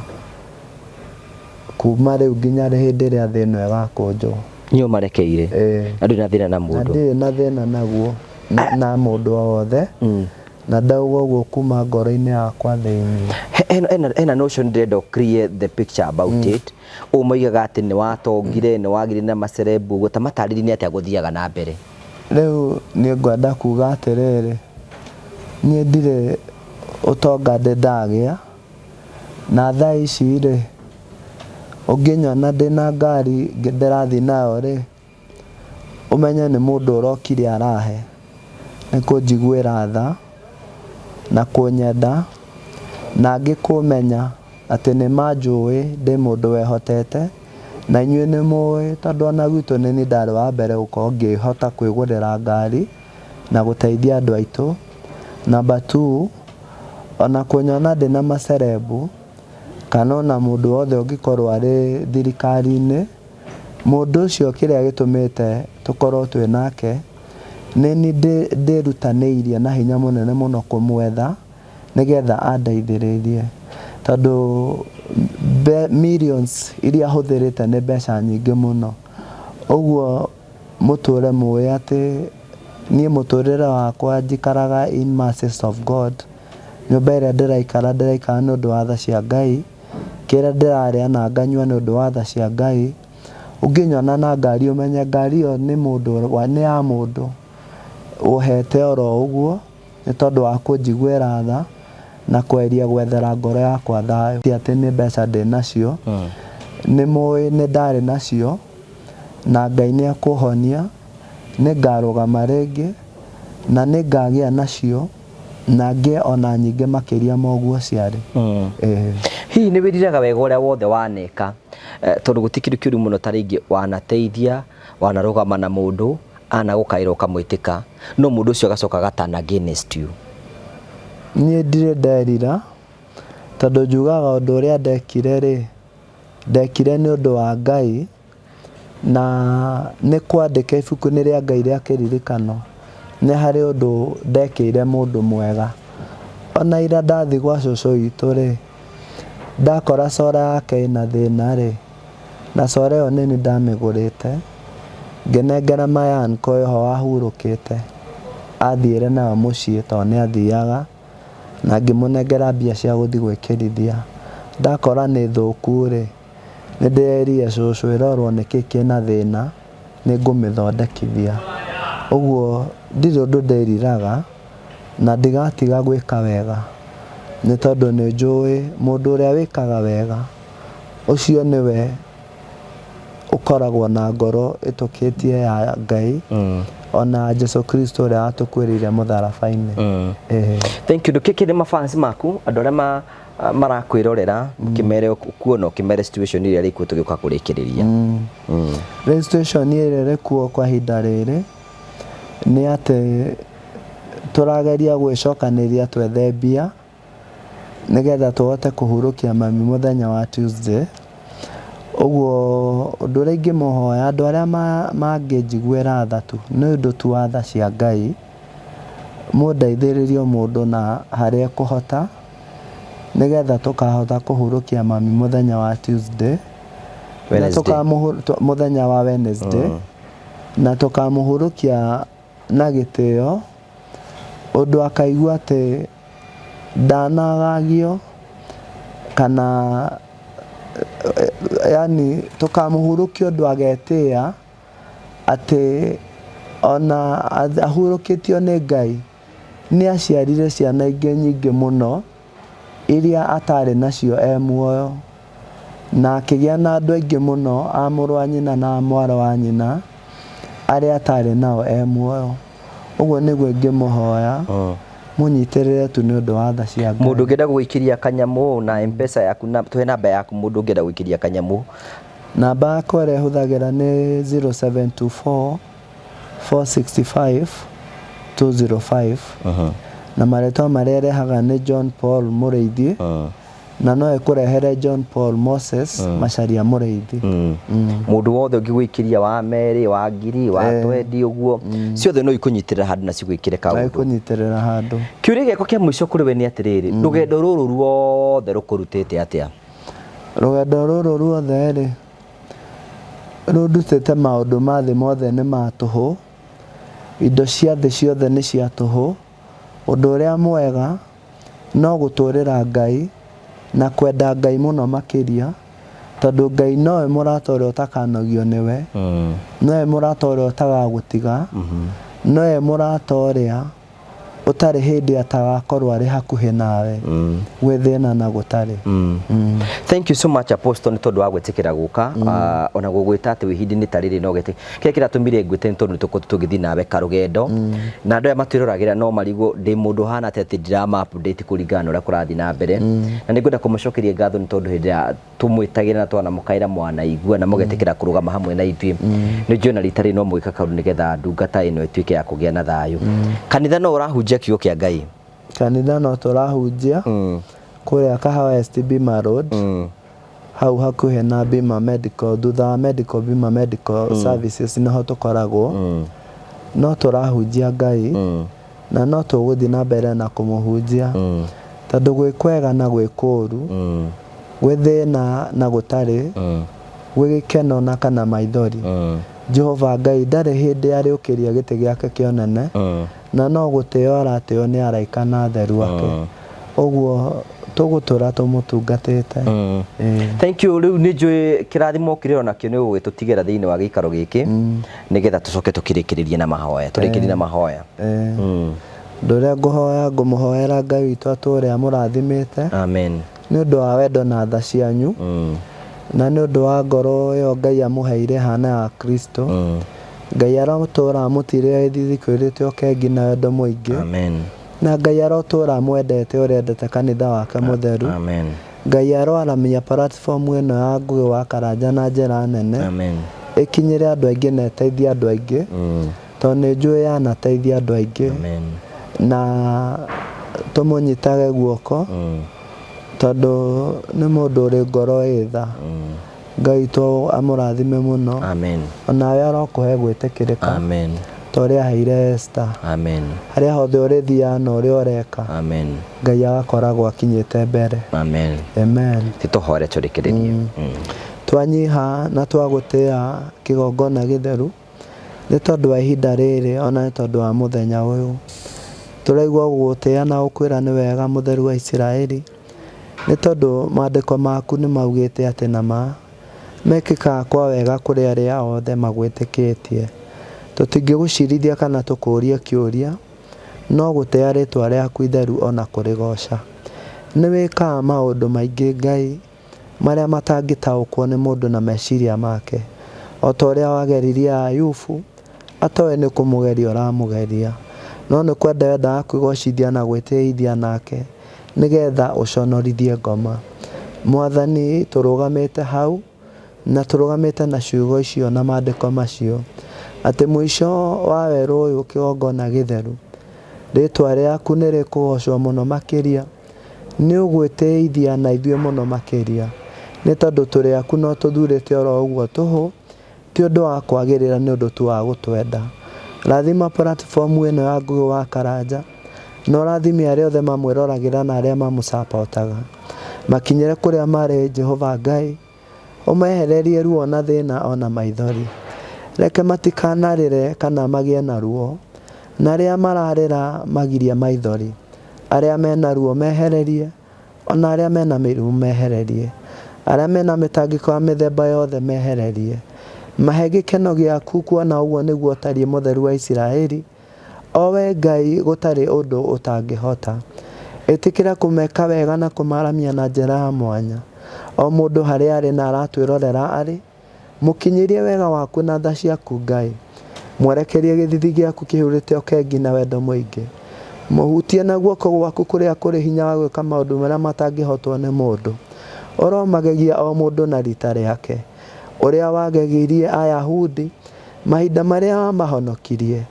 Kuma rĩu nginya hĩndĩ ĩrĩa thĩ ĩno ĩgakũnjwo. Nĩ ũmarekeire? Na ndũrĩ na thĩna na mũndũ? Ndirĩ na thĩna naguo na mũndũ o wothe na ndauga ũguo kuma ngoro-inĩ yakwa thĩinĩ. Ena notion ndĩrenda create the picture about it. Ũmoigaga atĩ nĩ watongire nĩ wagire na macerebu ũguo ta matarĩri nĩ atĩa gũthiaga na mbere? Rĩu niĩ ngwenda kuga atĩrĩrĩ niĩ ndirĩ ũtonga ndĩndagĩa na thaa ici rĩ ũngĩnyona ndĩna ngari ndĩrathiĩ nayo rĩ ũmenye nĩ mũndũ ũrokire arahe nĩ kũnjiguĩra tha na kũnyenda na angĩ kũmenya atĩ nĩ manjũĩ ndĩ mũndũ wehotete na inyuĩ nĩ mũĩ tondũ ona gwitũ nĩ niĩ ndarĩ wa mbere gũkorwo ngĩhota kwĩgũrĩra ngari na gũteithia andũ aitũ. Number 2 ona kũnyona ndĩna macerebu kana ona mũndũ wothe ũngĩkorwo arĩ thirikari-inĩ, mũndũ ũcio kĩrĩa gĩtũmĩte tũkorwo twĩ nake nĩ niĩ ndĩrutanĩirie na hinya mũnene mũno kũmwetha nĩgetha andeithĩrĩrie tondũ millions iria hũthĩrĩte nĩ mbeca nyingĩ mũno. Ũguo mũtũre mũĩ atĩ niĩ mũtũrĩre wakwa njikaraga in mercies of God. Nyũmba ĩrĩa ndĩraikara nĩ ũndũ wa tha cia Ngai kĩrĩa ndĩrarĩa na nganyua nĩ ũndũ wa tha cia Ngai. Ũngĩnyona na ngari ũmenye ngari ĩyo nĩ ya mũndũ ũhete oro ũguo nĩ tondũ wa kũnjiguĩra tha na kweria gwethera ngoro yakwa thayũ. Ti atĩ nĩ mbeca ndĩ nacio, nĩ mũĩ nĩ ndarĩ nacio na Ngai nĩ ekũhonia, nĩ ngarũgama rĩngĩ na nĩ ngagĩa nacio na ngĩe ona nyingĩ makĩria ma ũguo ciarĩ. Hihi nĩ wĩriraga wega ũrĩa wothe waneka tondũ gũtikĩrĩ kĩũru mũno ta rĩngĩ wanateithia, wanarũgama na mũndũ ana gũkaĩra ũkamwĩtĩka, no mũndũ ũcio agacoka agatana against you? Niĩ ndirĩ nderira tondũ njugaga ũndũ ũrĩa ndekire nĩ ũndũ wa Ngai, na nĩ kwandĩka ibuku-inĩ rĩa Ngai rĩa kĩririkano nĩ harĩ ũndũ ndekĩire mũndũ mwega. Ona ira ndathi gwa cũcũ witũ rĩ, ndakora cora yake ĩna thĩna rĩ, na cora ĩyo nĩ ndamĩgũrĩte ngenengera mayanko ĩho wahurũkĩte athiĩre nayo mũciĩ tondũ nĩ athiaga, na ngĩmũnengera mbia cia gũthiĩ gwĩkĩrithia. Ndakora nĩ thũku rĩ, nĩ ndĩrerire cũcũ ĩrorwo nĩkĩ kĩna thĩna nĩ ngũmĩthondekithia. Ũguo ndirĩ ũndũ ndĩriraga na ndigatiga gwĩka wega nĩ tondũ nĩ njũĩ mũndũ ũrĩa wĩkaga wega ũcio nĩwe ũkoragwo na ngoro ĩtũkĩtie ya Ngai, ona Jesu Kristo ũrĩa atũkwĩrĩire mũtharaba-inĩ. Thank you. Ndũkĩkĩrĩ mafans maku andũ arĩa marakwĩrorera ũkĩmere kuona ũkĩmere situation ĩrĩa rĩkuo tũgĩũka kũrĩkĩrĩria? Situation ĩrĩa rĩkuo kwa ihinda rĩrĩ nĩ atĩ tũrageria gwĩcokanĩria twethe mbia nĩgetha tũhote kũhurũkia mami mũthenya wa Tuesday. Ũguo ũndũ ũrĩa ingĩmũhoya andũ arĩa mangĩnjiguĩra tha tu nĩ ũndũ tu wa tha cia Ngai, mũndeithĩrĩrie mũndũ na harĩa ekũhota nĩgetha tũkahota kũhurũkia mami mũthenya wa Tuesday na mũthenya wa Wednesday na tũkamũhurũkia na gĩtĩo, ũndũ akaigua atĩ ndanagagio kana yani tũkamũhurũkia ũndũ agetĩĩa atĩ ona ahurũkĩtio nĩ Ngai nĩ aciarire ciana ingĩ nyingĩ mũno iria atarĩ nacio muoyo, na akĩgĩa na andũ aingĩ mũno a mũrũ wa nyina na mwarĩ wa nyina arĩa atarĩ nao muoyo. Ũguo nĩguo ingĩmũhoya mũnyitĩrĩre tu nĩ ũndũ wa tha cia Ngai. Mũndũ ũngĩenda gwĩkĩria kanyamũ na M-Pesa yaku, na tũhe namba yaku mũndũ ũngĩenda gwĩkĩria kanyamũ? Namba yakwa ĩrĩa hũthagĩra nĩ 0724 465 205 na marĩtwa marĩa rehaga nĩ John Paul Mũrĩithi na no ekũrehere John Paul Moses Macharia Mũrĩithi. Mũndũ wothe ũngĩgwĩkĩria wa merĩ, wa ngiri, wa 20 ũguo ciothe no ikũnyitĩrĩra handũ na cigwĩkĩre kaũndũ. Ikũnyitĩrĩra handũ. Kĩũria gĩakwa kĩa mũico kũrĩ we nĩ atĩrĩrĩ, rũgendo rũrũ ruothe rũkũrutĩte atĩa? Rũgendo rũrũ ruothe rĩ, rũndutĩte maũndũ ma thĩ mothe nĩ ma tũhũ, indo cia thĩ ciothe nĩ cia tũhũ. Ũndũ ũrĩa mwega no gũtũrĩra Ngai na kwenda Ngai mũno makĩria, tondũ Ngai nowe mũrata ũrĩa ũtakanagio nĩwe, nowe mũrata ũrĩa ũtagagũtiga, nowe mũrata ũrĩa ũtarĩ hĩndĩ atagakorwo arĩ hakuhĩ nawe gwĩthĩna na gũtarĩ. Thank you so much Apostle nĩ tondũ wa gwĩtĩkĩra gũka ona gũgwĩta atĩ wĩhindi-inĩ ta rĩrĩ no gĩtĩ kĩrĩa kĩratũmire ngwĩte nĩ tondũ nĩtũkorwo tũgĩthiĩ nawe karũgendo, na andũ arĩa matwĩroragĩra no marigwo ndĩ mũndũ hana atĩ ndirama update kũringana na ũrĩa kũrathiĩ na mbere, na nĩngwenda kũmũcokeria ngatho nĩ tondũ hĩndĩ ĩrĩa tũmwĩtagĩra na twanamũkaĩra mwanaigua na mũgetĩkĩra kũrũgama hamwe na ithuĩ, nĩ njũĩ rita rĩrĩ no mũgĩka kaũndũ nĩgetha ndungata ĩno ĩtuĩke ya kũgĩa na thayũ. Kanitha no ũrahunjia kiugo kĩa Ngai? Kanitha no tũrahunjia kũrĩa Kahawa STB Road, hau hakuhĩ na Bima Medical, thutha wa Bima Medical Services nĩho tũkoragwo. No tũrahunjia Ngai na no tũgũthiĩ na mbere na kũmũhunjia, tondũ gwĩ kwega na gwĩ kũũru, gwĩ thĩna na gũtarĩ, gwĩ gĩkeno na kana maithori, Jehova Ngai ndarĩ hĩndĩ arĩũkĩria gĩtĩ gĩake kĩa ũnene, na no gũtĩo aratĩo nĩ araika na atheru ake. oguo tugutura tumutungatite. Thank you. Riu ni njui kirathimo kiriro nakio ni ugitutigera thiini wa gikaro giki nigetha tucoke tukirikiririe na mahoya turikirie na mahoya. Nduria nguhoya ngumuhoera Ngai witu ature amurathimite. Amen. Ni undu wa wendo na tha cianyu na ni undu wa ngoro yo Ngai amuheire hana ya Kristo. Ngai arotura amutire ithithi kwirite okengi na wendo muingi. Amen. Na Ngai arotura amwendete urendete kanitha wake mutheru. Amen. Ngai aroaramia platform ino ya Ngugi wa Karanja na njira nene. Amen. Ikinyire andu aingi na eteithia andu aingi. Tondu ni njui yanateithia andu aingi. Amen. Na tumunyitage guoko tondu ni mundu uri ngoro itha. Ngai tu amurathime muno. Amen. Onawe arokuhe gwitikirika. Amen. Toria haire Esther. Amen. Haria hothe urithia na uria ureka. Amen. Ngai agakoragwo akinyite mbere. Amen. Amen. Tituhore turikiririe. Twanyiha na twagutia kigongona githeru ni tondu wa ihinda riri ona ni tondu wa muthenya uyu turaigua gugutia na ukwira ni wega mutheru wa Israeli ni tondu maandiko maku ni maugite ati nama mekika kwa wega kuri aria othe magwitikitie. Tutingigucirithia kana tukuria kiuria no gutea ritwa riaku itheru ona kurigoca. Ni wikaga maundu maingi Ngai maria matangitaukwo ni mundu na meciria make. O ta uria wageririe Ayubu atoe ni kumugeria uramugeria no ni kwenda wendaga kwigocithia na gwitiithia nake nigetha uconorithie ngoma. Mwathani turugamite hau na turugamite na ciugo icio na maandiko macio ati mwisho wa weru uyu kigongona githeru ritwa riaku ni rikugocwo muno makiria ni ugwitiithia na ithue muno makiria ni tondu turi aku no tuthurite oro uguo tuhu ti undu wa kwagirira ni undu tu wa gutwenda. Rathima platform ino ya Ngugi wa Karanja no rathime aria othe mamwĩroragira na aria mamusapotaga makinyire kuria mari. Jehova Ngai umehererie ruo na thina ona maithori. Reke matikanarire kana magie na ruo na aria mararira magiria maithori. Aria mena ruo mehererie ona aria mena mĩrimũ mehererie. Aria mena mitangiko ya mĩthemba yothe mehererie. Mahe gĩkeno gĩaku kuona ũguo nĩguo ũtariĩ mũtheru wa Isiraeli. Owe Ngai gũtarĩ ũndũ ũtangĩhota. Ĩtĩkĩra kũmeka wega na kũmaramia na njĩra ya mwanya. O mũndũ harĩa arĩ na aratwĩrorera arĩ mũkinyirie wega waku na tha ciaku Ngai. Mwerekerie gĩthithi gĩaku kĩhũrĩte okengi na wendo mũingĩ. Mũhutie na guoko gwaku kũrĩa kũrĩ hinya wa gwĩka maũndũ marĩa matangĩhotwo nĩ mũndũ. Oromagegia o mũndũ na rita rĩake. Uria wagegirie Ayahudi mahinda maria wamahonokirie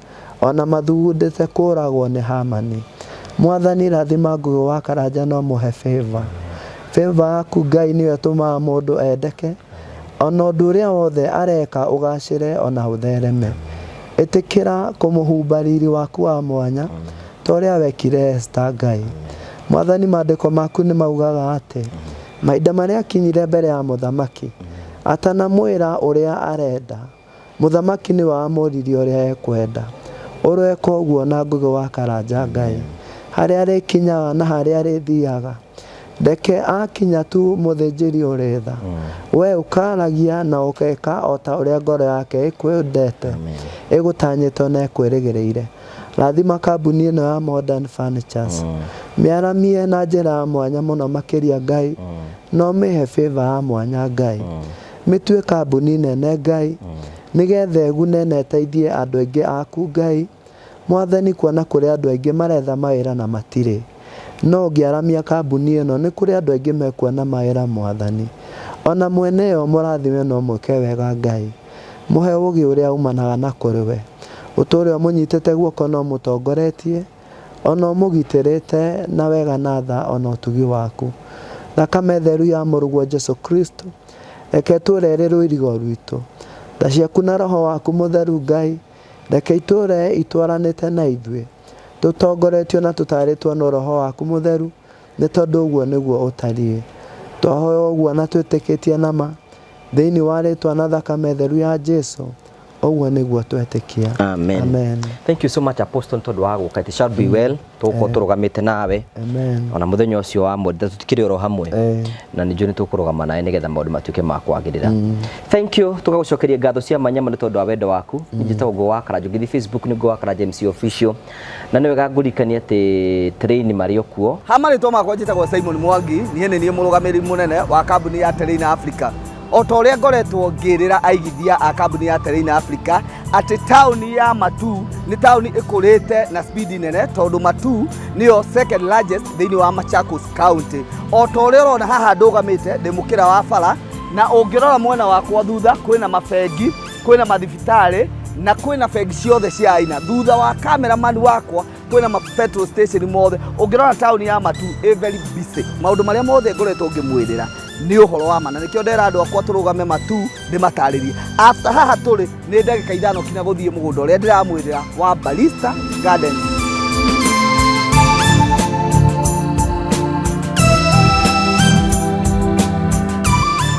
ona mathugundite kuragwo ni Hamani. Mwathani rathima Ngugi wa Karanja no muhe favor. Favor yaku Ngai niyo tumaga mundu endeke ona undu uria wothe areka ugacire ona uthereme. Itikira kumuhumba riri waku wa mwanya ta uria wekire Esther Ngai. Mwathani maandiko maku ni maugaga ati mahinda maria akinyire mbere ya muthamaki atanamwira uria arenda muthamaki ni wamuririe uria ekwenda. Ureka uguo na Ngugi wa Karanja Ngai haria arikinyaga na haria arithiaga. Ndeke akinya tu muthinjiri uritha we ukaragia na ukeka o ta uria ngoro yake ikwendete igutanyitwo na ikwirigireire. Rathima kambuni ino ya Modern Furnitures miaramie na njira ya mwanya muno makiria Ngai no mihe favor ya mwanya Ngai. Mitue kambuni nene Ngai nigetha egune na eteithie andu aingi aku Ngai. Mwathani kuona kuri andu aingi maretha mawira na matire no ngiaramia kambuni ino ni kuri andu aingi mekuona mawira Mwathani. Ona mwene yo murathime no mwike wega Ngai. Muhe ugi uria umanaga na kuri we. Uturi munyitete guoko no mutongoretie ona mugitirite na wega na tha ona utugi waku. Thakame theru ya mũrũguo Jesu Kristo reke turere rũirigo rwitũ. Tha ciaku na roho waku mutheru Ngai reke iture itwaranite na ithuĩ tutongoretio na tutaritwo na roho waku mutheru ni tondu ũguo nĩguo ũtariĩ. Twahoya ũguo na twĩtĩkĩtie nama thĩinĩ wa rĩtwa na thakame theru ya Jesu Oguo niguo twetikia. Amen. Amen. Thank you so much Apostle tondu wa guka. It shall be well. Tuko turugamite nawe. Amen. Ona muthenya ucio wa mwenda tutikire oro hamwe. Na ninjo ni tukurugama nawe nigetha maundu matuike ma kwagirira. Thank you. Tugagucokeria ngatho cia manyama ni tondu wa wendo waku. Njitagwo Ngo wa Karanja ngithi Facebook ni Ngo wa Karanja MC official. Na niwe gangurikania ati train Mario kuo. Hamari to makwa njitagwo Simon Mwangi, nie murugamiri munene wa kambuni ya Terrain Africa. O ta ũrĩa ngoretwo ngĩrĩra aigithia a kambuni ya Terrain Africa atĩ taũni ya Matu nĩ taũni ĩkũrĩte na speed nene tondũ Matu nĩyo second largest thĩinĩ wa Machakos County. O ta ũrĩa ũrona haha ndũgamĩte ndĩ mũkĩra wa bara, na ũngĩrora mwena wakwa thutha kwĩna mabengi, kwĩna mathibitarĩ na kwĩna bengi ciothe cia aina. Thutha wa cameraman wakwa kwĩna ma petrol station mothe. Ũngĩrora taũni ya Matu very busy. Maũndũ marĩa mothe ngoretwo ngĩmwĩrĩra ni uhoro wa ma, na nikio ndera andu akwa turugame Matu ndimataririe. After haha turi ni ndagika 5 kinya guthie mugunda uria ndiramwirira wa Barista Gardens.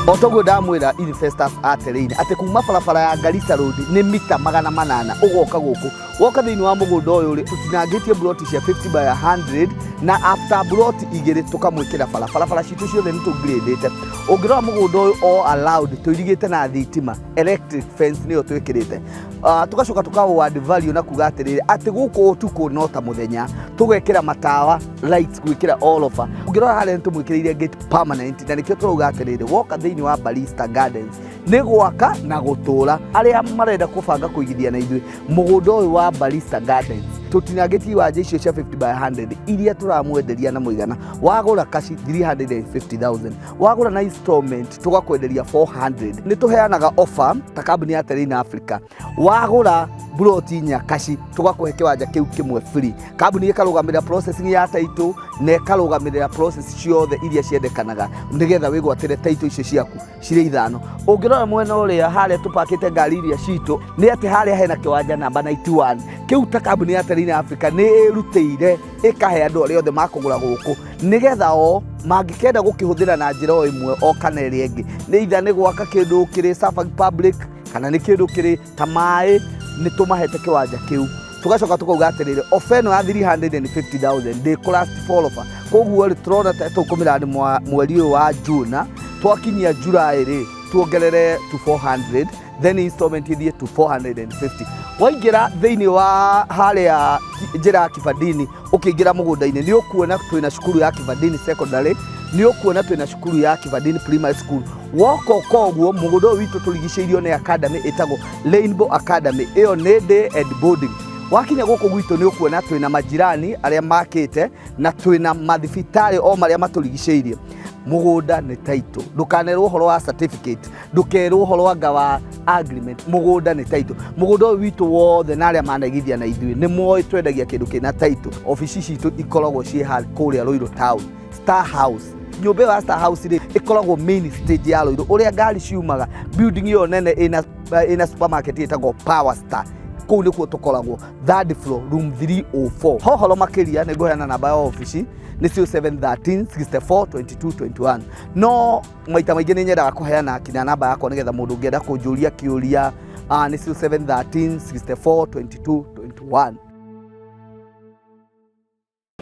Otogo ndamwira investors a Terrain ati kuma barabara ya Garissa Road ni mita 800 ugoka guku woka thiini wa mugunda uyu ri tutinangitie broti cia 50 by 100 na after broti igiri tukamwikira barabara citu ciothe ni tugradete. Ungirora mugunda uyu all allowed tuirigite na thitima electric fence niyo twikirite. Tugacoka tukawo add value na kuga atiriri ati guku utuku no ta muthenya tugekira matawa lights gwikira all over. Ungirora hale tumwikirire gate permanent na nikio turuga atiriri woka thiini wa Barista Gardens ni gwaka na gutura aria marenda kubanga kuigithia na ithui mugunda uyu wa Barista Gardens tutinageti wanje icio cia 50 by 100 iria turamwenderia na muigana wagura kashi 350,000 wagura na installment tugakwenderia 400. ni tuheanaga offer ta kambuni ya Terrain Africa wagura broti nya kashi tugakuhe kiwanja kiu kimwe free. Kambuni ikarugamirira processing ya title na ikarugamirira process ciothe iria ciendekanaga nigetha wigwatire title icio ciaku cire ithano. Ungirora mwena uria haria tupakite ngari iria citu ni ati haria hena kiwanja namba 91 kiu ta kambuni ya Terrain Africa ni irutire ikahe andu aria othe makugura guku nigetha o mangikenda gukihuthira na njira o imwe o kana iri ingi ni itha ni gwaka kindu kiri Safari Public kana ni kindu kiri tamai ni tumahete kiwanja kiu. Tugacoka tukauga atiriri ofeno ya 350,000 de last follower koguo ri turona ta tukumira ni mweri wa June twakinyia July ri tuongerere to 400 then installment ithie to 450. Waingira thiini wa haria njira Kibandini ukiingira mugunda-ini ni ukuona twina cukuru ya Kibandini secondary, ni ukuona twina cukuru ya Kibandini primary school. Woko koguo mugunda witu turigiceirio ni academy itago Rainbow Academy, iyo ni day and boarding. Wakinya guku gwitu ni ukuona twina majirani aria makite na twina mathibitari o maria maturigiceirie. Mugunda ni title, ndukanerwo horo wa certificate, ndukerwo horo wa gawa agreement. Mugunda ni title. Mugunda witu wothe na aria managithia na ithui ni moi twendagia kindu kina title. Office citu ikoragwo cie ha kuria Ruiru town Star House. Nyumba ya Star House ri ikoragwo main stage ya Ruiru uria ngari ciumaga building iyo nene ina supermarket itagwo Power Star. Kuu nikuo tukoragwo third floor room 304. Hohoro makiria ni ngoheana namba ya office ni 0713 64 22 21. No maita maingĩ nĩ nyendaga kũheana kinya namba yakwa nĩgetha mũndũ ũngĩenda kũnjũria kĩũria ni 0713 64 22 21.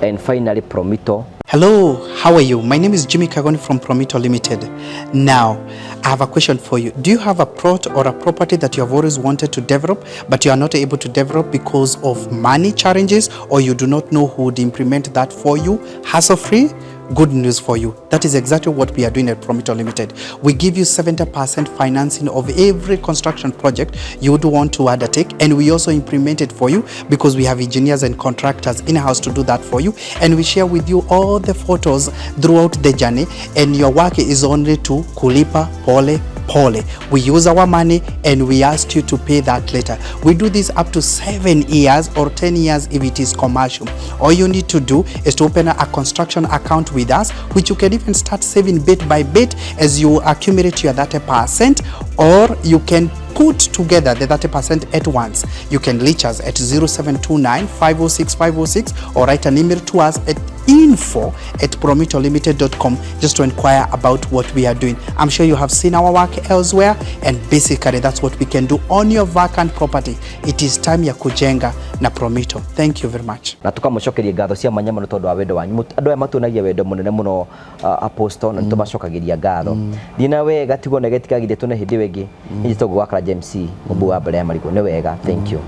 And finally, Promito. Hello, how are you? My name is Jimmy Kagoni from Promito Limited. Now, I have a question for you. Do you have a plot or a property that you have always wanted to develop, but you are not able to develop because of money challenges, or you do not know who would implement that for you, hassle-free? Good news for you. That is exactly what we are doing at Promito Limited. We give you 70% financing of every construction project you would want to undertake, and we also implement it for you because we have engineers and contractors in-house to do that for you, and we share with you all the photos throughout the journey, and your work is only to kulipa pole pole. We use our money and we ask you to pay that later. We do this up to 7 years or 10 years if it is commercial. All you need to do is to open a construction account with us, which you can even start saving bit by bit as you accumulate your 30%, or you can put together the 30% at once, you can reach us at 0729-506-506 or write an email to us at info@promitolimited.com just to inquire about what we are doing. I'm sure you have seen our work elsewhere, and basically that's what we can do on your vacant property. It is time ya kujenga na Promito. Thank you very much. Na tukamucokeria ngatho cia mwanya muno tondu wa wendo wanyu. Andu aya matunagia wendo munene muno apostle na tumacokagiria ngatho. Dina wega tigwo negetikagire tune hindi wengi. Ni togo wa Karaja MC Mubu wa Mbere ya Marigo. Ni wega. Thank you.